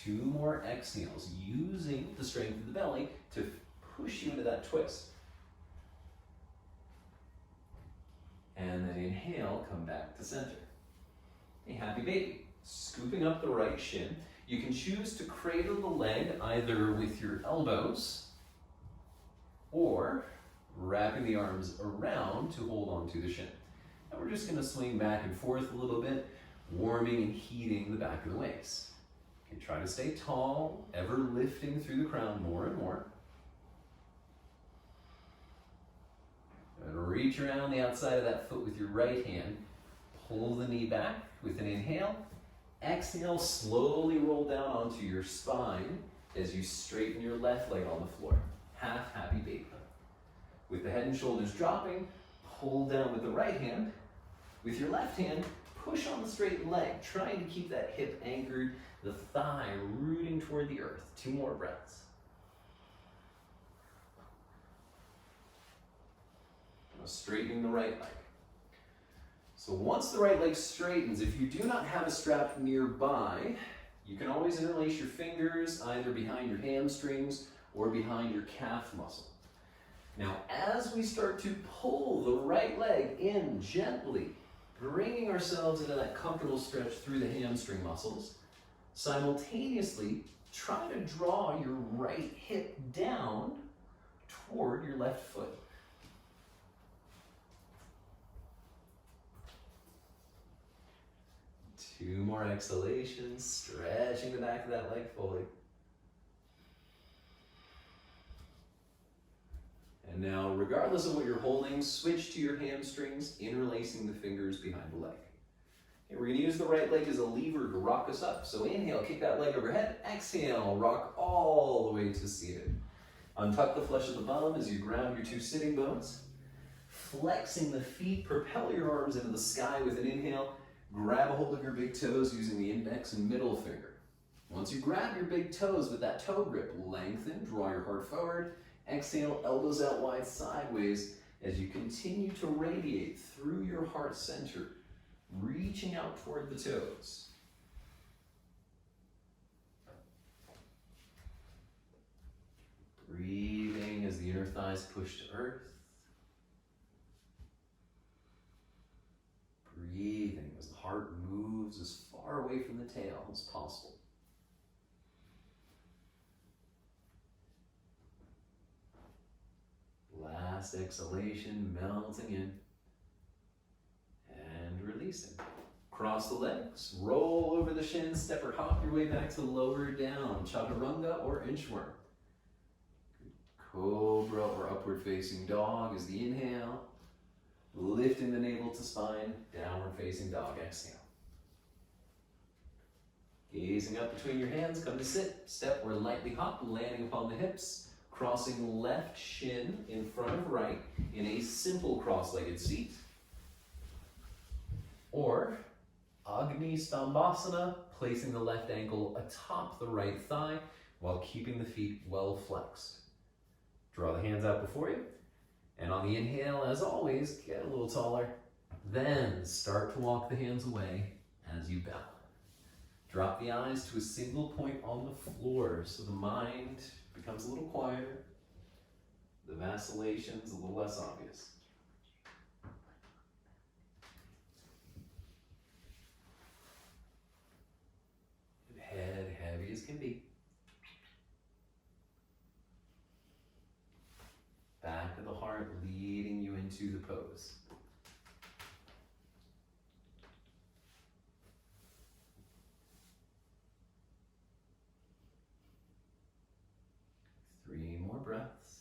2 more exhales, using the strength of the belly to push you into that twist. And then inhale, come back to center. A happy baby. Scooping up the right shin. You can choose to cradle the leg either with your elbows or wrapping the arms around to hold on to the shin. And we're just going to swing back and forth a little bit, warming and heating the back of the waist. Okay, try to stay tall, ever lifting through the crown more and more. And reach around the outside of that foot with your right hand. Pull the knee back with an inhale. Exhale, slowly roll down onto your spine as you straighten your left leg on the floor. Half happy baby. With the head and shoulders dropping, pull down with the right hand. With your left hand, push on the straight leg, trying to keep that hip anchored, the thigh rooting toward the earth. 2 more breaths. Now straightening the right leg. So once the right leg straightens, if you do not have a strap nearby, you can always interlace your fingers either behind your hamstrings or behind your calf muscle. Now, as we start to pull the right leg in gently, bringing ourselves into that comfortable stretch through the hamstring muscles, simultaneously try to draw your right hip down toward your left foot. Two more exhalations, stretching the back of that leg fully. And now, regardless of what you're holding, switch to your hamstrings, interlacing the fingers behind the leg. Okay, we're going to use the right leg as a lever to rock us up. So inhale, kick that leg overhead. Exhale, rock all the way to seated. Untuck the flesh of the bum as you ground your 2 sitting bones. Flexing the feet, propel your arms into the sky with an inhale. Grab a hold of your big toes using the index and middle finger. Once you grab your big toes with that toe grip, lengthen, draw your heart forward. Exhale, elbows out wide sideways as you continue to radiate through your heart center, reaching out toward the toes. Breathing as the inner thighs push to earth. Breathing as the heart moves as far away from the tail as possible. Last exhalation, melting in and releasing. Cross the legs, roll over the shins, step or hop your way back to lower down, chaturanga or inchworm. Cobra or upward facing dog is the inhale. Lifting the navel to spine, downward facing dog, exhale. Gazing up between your hands, come to sit, step or lightly hop, landing upon the hips. Crossing left shin in front of right in a simple cross-legged seat. Or Agni Stambhasana, placing the left ankle atop the right thigh while keeping the feet well flexed. Draw the hands out before you. And on the inhale, as always, get a little taller. Then start to walk the hands away as you bow. Drop the eyes to a single point on the floor so the mind becomes a little quieter, the vacillations a little less obvious. And head heavy as can be. Back of the heart leading you into the pose. Breaths.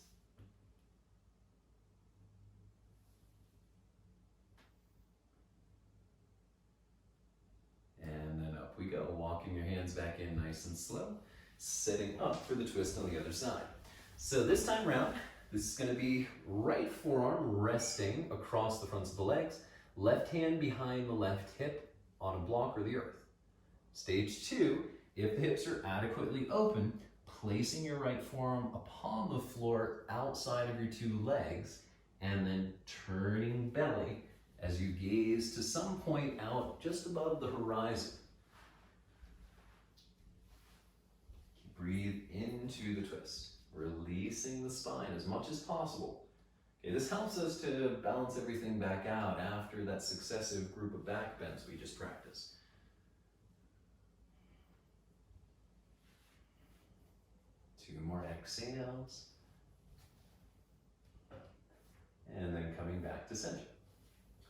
And then up we go, walking your hands back in nice and slow, setting up for the twist on the other side. So this time round, this is going to be right forearm resting across the fronts of the legs, left hand behind the left hip, on a block or the earth. Stage 2, if the hips are adequately open, placing your right forearm upon the floor outside of your 2 legs, and then turning belly as you gaze to some point out just above the horizon. Breathe into the twist, releasing the spine as much as possible. Okay, this helps us to balance everything back out after that successive group of back bends we just practiced. Two more exhales. And then coming back to center.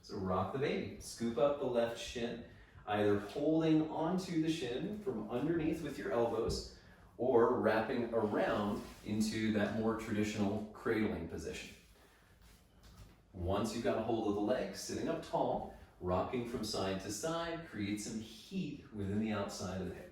So rock the baby. Scoop up the left shin, either holding onto the shin from underneath with your elbows or wrapping around into that more traditional cradling position. Once you've got a hold of the legs, sitting up tall, rocking from side to side, create some heat within the outside of the hip.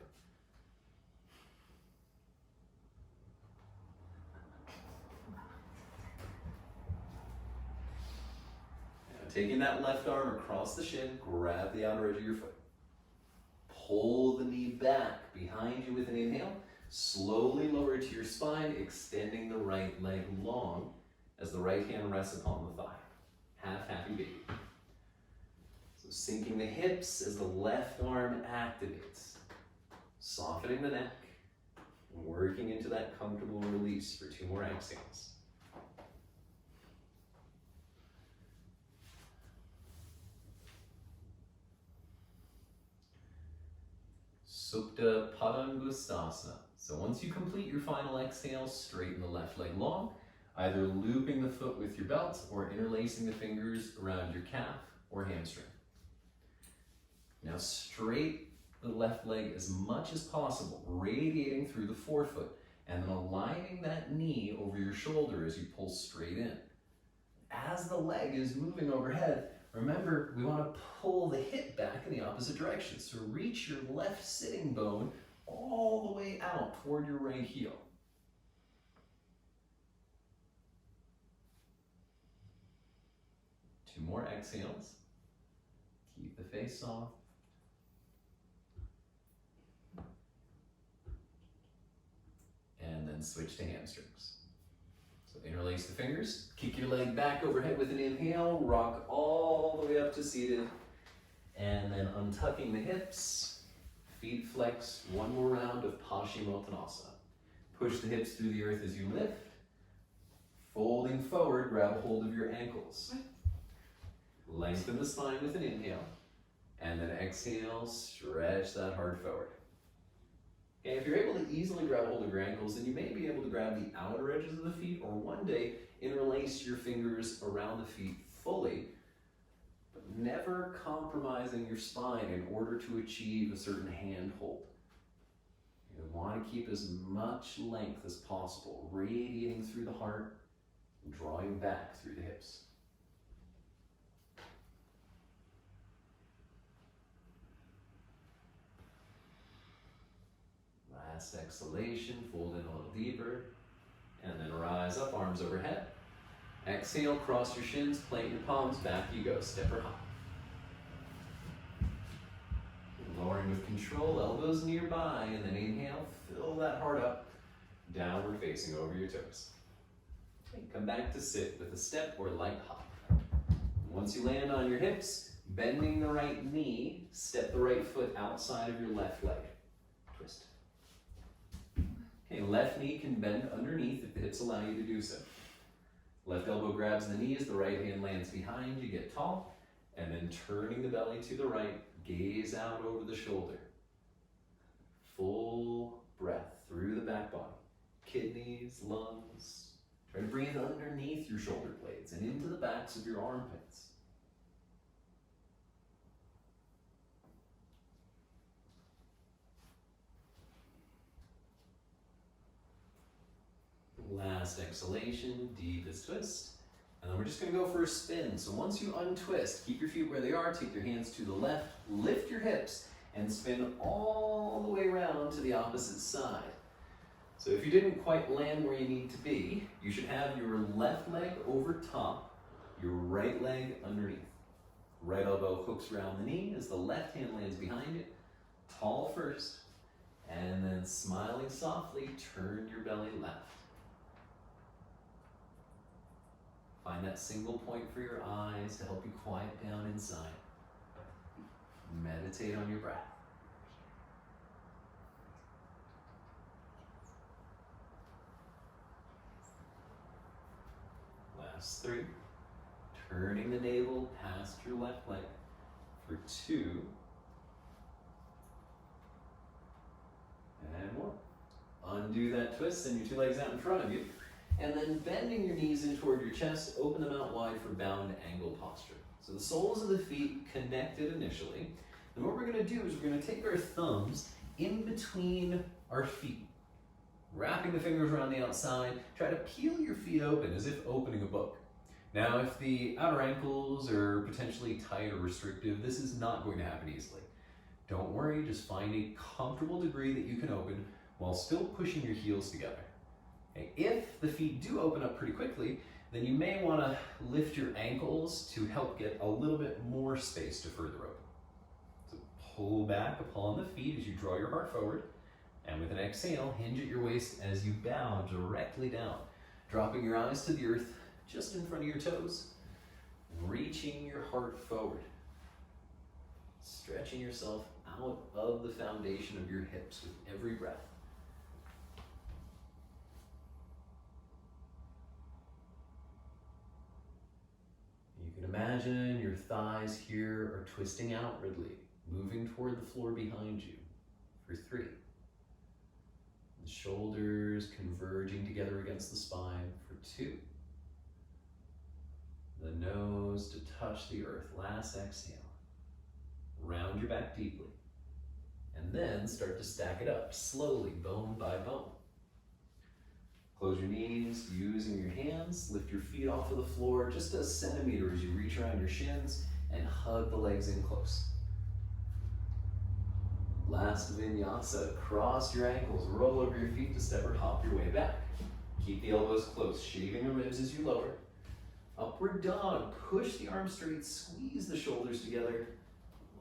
Taking that left arm across the shin, grab the outer edge of your foot. Pull the knee back behind you with an inhale. Slowly lower to your spine, extending the right leg long as the right hand rests upon the thigh. Half happy baby. So sinking the hips as the left arm activates. Softening the neck and working into that comfortable release for 2 more exhales. Supta Padangusthasana. So once you complete your final exhale, straighten the left leg long, either looping the foot with your belt or interlacing the fingers around your calf or hamstring. Now straight the left leg as much as possible, radiating through the forefoot, and then aligning that knee over your shoulder as you pull straight in. As the leg is moving overhead, remember, we want to pull the hip back in the opposite direction. So reach your left sitting bone all the way out toward your right heel. Two more exhales. Keep the face soft. And then switch to hamstrings. So interlace the fingers, kick your leg back overhead with an inhale, rock all the way up to seated, and then untucking the hips, feet flex, 1 more round of Paschimottanasana. Push the hips through the earth as you lift. Folding forward, grab a hold of your ankles. Lengthen the spine with an inhale, and then exhale, stretch that heart forward. And if you're able to easily grab a hold of your ankles, then you may be able to grab the outer edges of the feet, or one day interlace your fingers around the feet fully, but never compromising your spine in order to achieve a certain hand hold. You want to keep as much length as possible, radiating through the heart and drawing back through the hips. Last exhalation, fold in a little deeper, and then rise up, arms overhead. Exhale, cross your shins, plant your palms, back you go, step or hop. Lowering with control, elbows nearby, and then inhale, fill that heart up, downward facing over your toes. Okay, come back to sit with a step or light hop. Once you land on your hips, bending the right knee, step the right foot outside of your left leg. Twist. Okay, left knee can bend underneath if the hips allow you to do so. Left elbow grabs the knee as the right hand lands behind you, get tall, and then turning the belly to the right, gaze out over the shoulder. Full breath through the back body, kidneys, lungs. Try to breathe underneath your shoulder blades and into the backs of your armpits. Last exhalation, deepest twist. And then we're just gonna go for a spin. So once you untwist, keep your feet where they are, take your hands to the left, lift your hips, and spin all the way around to the opposite side. So if you didn't quite land where you need to be, you should have your left leg over top, your right leg underneath. Right elbow hooks around the knee as the left hand lands behind it. Tall first, and then smiling softly, turn your belly left. Find that single point for your eyes to help you quiet down inside. Meditate on your breath. Last 3. Turning the navel past your left leg for 2. And 1. Undo that twist, send your 2 legs out in front of you. And then bending your knees in toward your chest, open them out wide for bound angle posture. So the soles of the feet connected initially. And what we're going to do is we're going to take our thumbs in between our feet, wrapping the fingers around the outside. Try to peel your feet open as if opening a book. Now, if the outer ankles are potentially tight or restrictive, this is not going to happen easily. Don't worry, just find a comfortable degree that you can open while still pushing your heels together. Okay, if the feet do open up pretty quickly, then you may want to lift your ankles to help get a little bit more space to further open. So pull back upon the feet as you draw your heart forward, and with an exhale, hinge at your waist as you bow directly down, dropping your eyes to the earth just in front of your toes, reaching your heart forward, stretching yourself out of the foundation of your hips with every breath. Imagine your thighs here are twisting outwardly, moving toward the floor behind you for 3. The shoulders converging together against the spine for 2. The nose to touch the earth. Last exhale. Round your back deeply. And then start to stack it up slowly, bone by bone. Close your knees, using your hands, lift your feet off of the floor just a centimeter as you reach around your shins and hug the legs in close. Last vinyasa, cross your ankles, roll over your feet to step or hop your way back. Keep the elbows close, shaving the ribs as you lower. Upward dog, push the arms straight, squeeze the shoulders together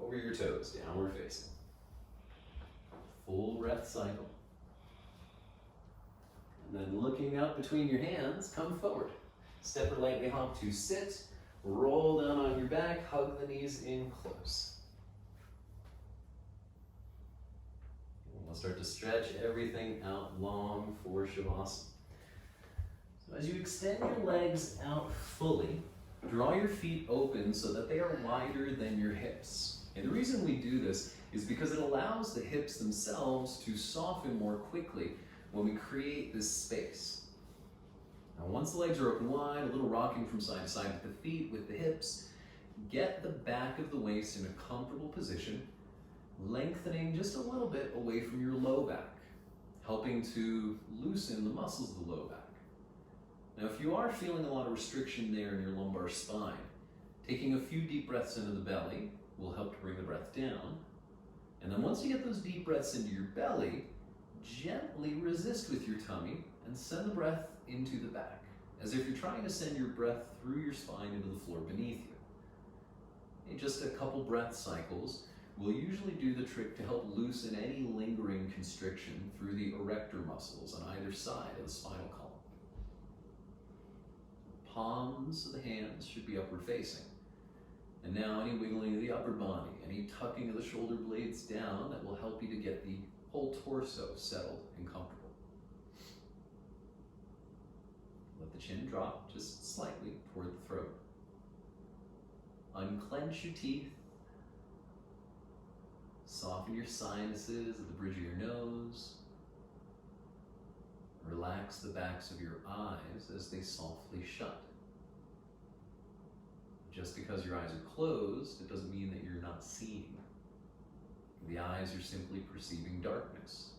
over your toes, downward facing. Full breath cycle. And then looking up between your hands, come forward. Step or lightly hop to sit, roll down on your back, hug the knees in close. And we'll start to stretch everything out long for Shavasana. So as you extend your legs out fully, draw your feet open so that they are wider than your hips. And the reason we do this is because it allows the hips themselves to soften more quickly when we create this space. Now, once the legs are open wide, a little rocking from side to side with the feet, with the hips, get the back of the waist in a comfortable position, lengthening just a little bit away from your low back, helping to loosen the muscles of the low back. Now, if you are feeling a lot of restriction there in your lumbar spine, taking a few deep breaths into the belly will help to bring the breath down. And then once you get those deep breaths into your belly, gently resist with your tummy and send the breath into the back, as if you're trying to send your breath through your spine into the floor beneath you. In just a couple breath cycles will usually do the trick to help loosen any lingering constriction through the erector muscles on either side of the spinal column. Palms of the hands should be upward facing. And now any wiggling of the upper body, any tucking of the shoulder blades down, that will help you to get the whole torso settled and comfortable. Let the chin drop just slightly toward the throat. Unclench your teeth. Soften your sinuses at the bridge of your nose. Relax the backs of your eyes as they softly shut. Just because your eyes are closed, it doesn't mean that you're not seeing. The eyes are simply perceiving darkness.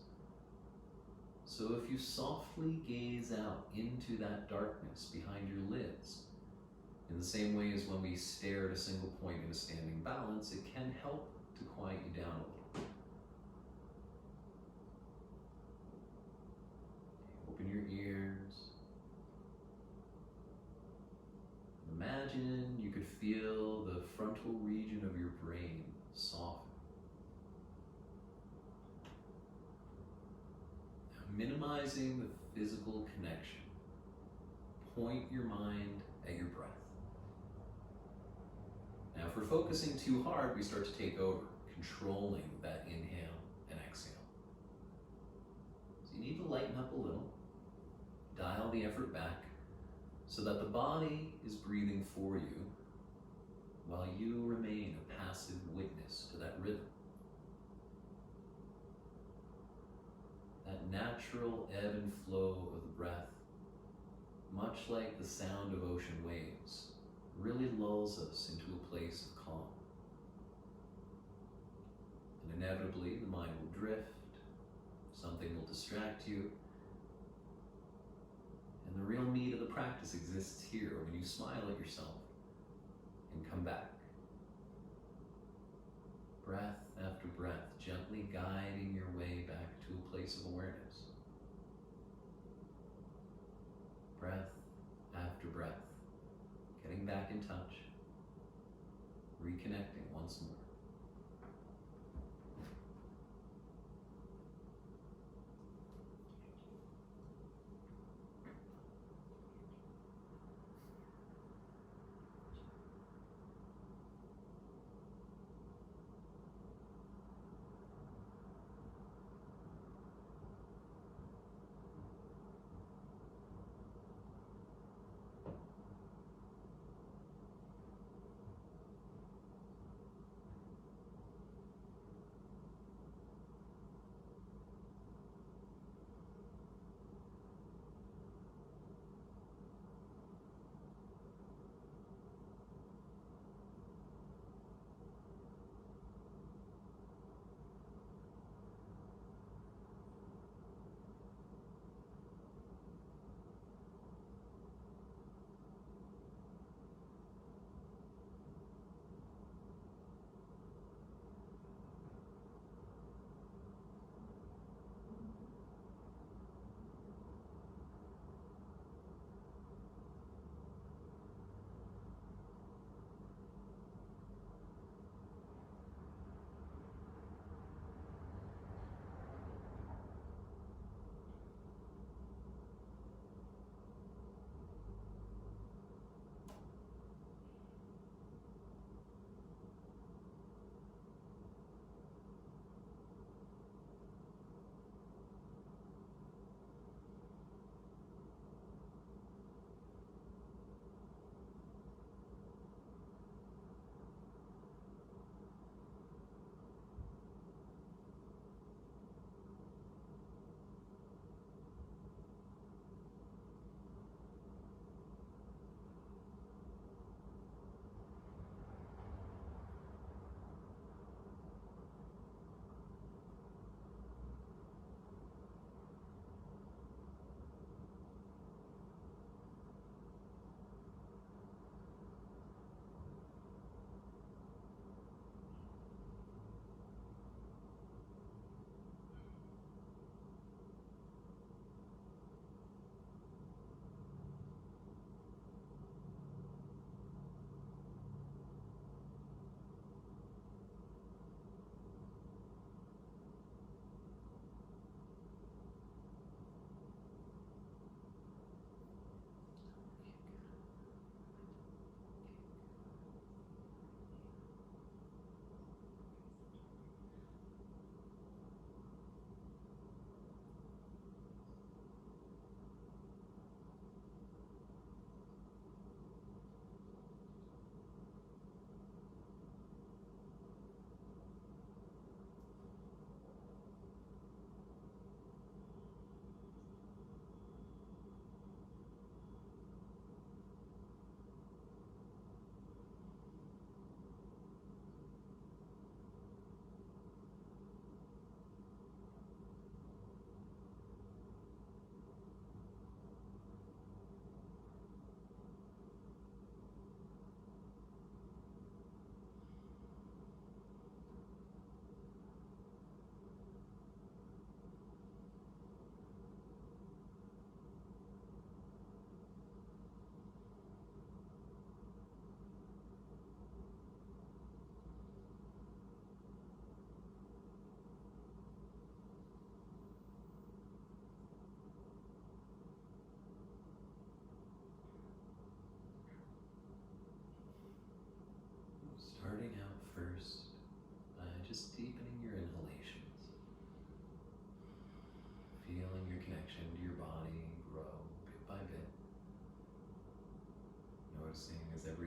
So if you softly gaze out into that darkness behind your lids, in the same way as when we stare at a single point in a standing balance, it can help to quiet you down a little. Open your ears. Imagine you could feel the frontal region minimizing the physical connection. Point your mind at your breath. Now, if we're focusing too hard, we start to take over, controlling that inhale and exhale. So you need to lighten up a little, dial the effort back, so that the body is breathing for you while you remain a passive witness to that rhythm. That natural ebb and flow of the breath, much like the sound of ocean waves, really lulls us into a place of calm. And inevitably, the mind will drift, something will distract you, and the real meat of the practice exists here when you smile at yourself and come back. Breath after breath, gently guiding your way back to a place of awareness. Breath after breath, getting back in touch, reconnecting once more.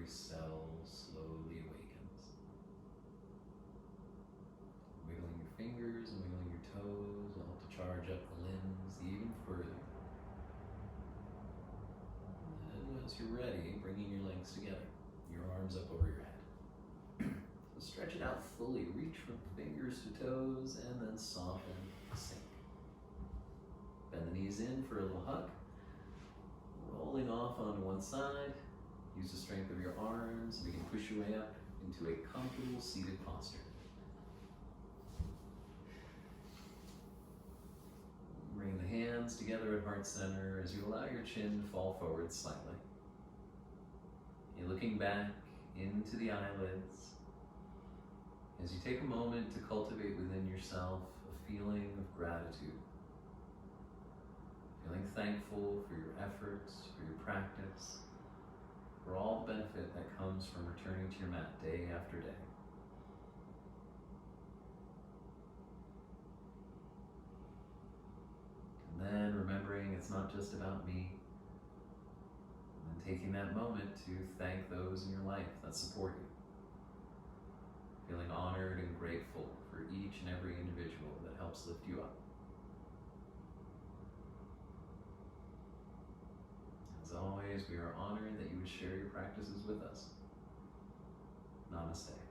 every cell slowly awakens. Wiggling your fingers and wiggling your toes will help to charge up the limbs even further. And once you're ready, bringing your legs together, your arms up over your head. So stretch it out fully, reach from fingers to toes, and then soften, sink. Bend the knees in for a little hug. Rolling off onto one side. Use the strength of your arms. We can push your way up into a comfortable seated posture. Bring the hands together at heart center as you allow your chin to fall forward slightly. You're looking back into the eyelids as you take a moment to cultivate within yourself a feeling of gratitude. Feeling thankful for your efforts, for your practice, for all the benefit that comes from returning to your mat day after day. And then remembering it's not just about me, and then taking that moment to thank those in your life that support you. Feeling honored and grateful for each and every individual that helps lift you up. As always, we are honored that you would share your practices with us. Namaste.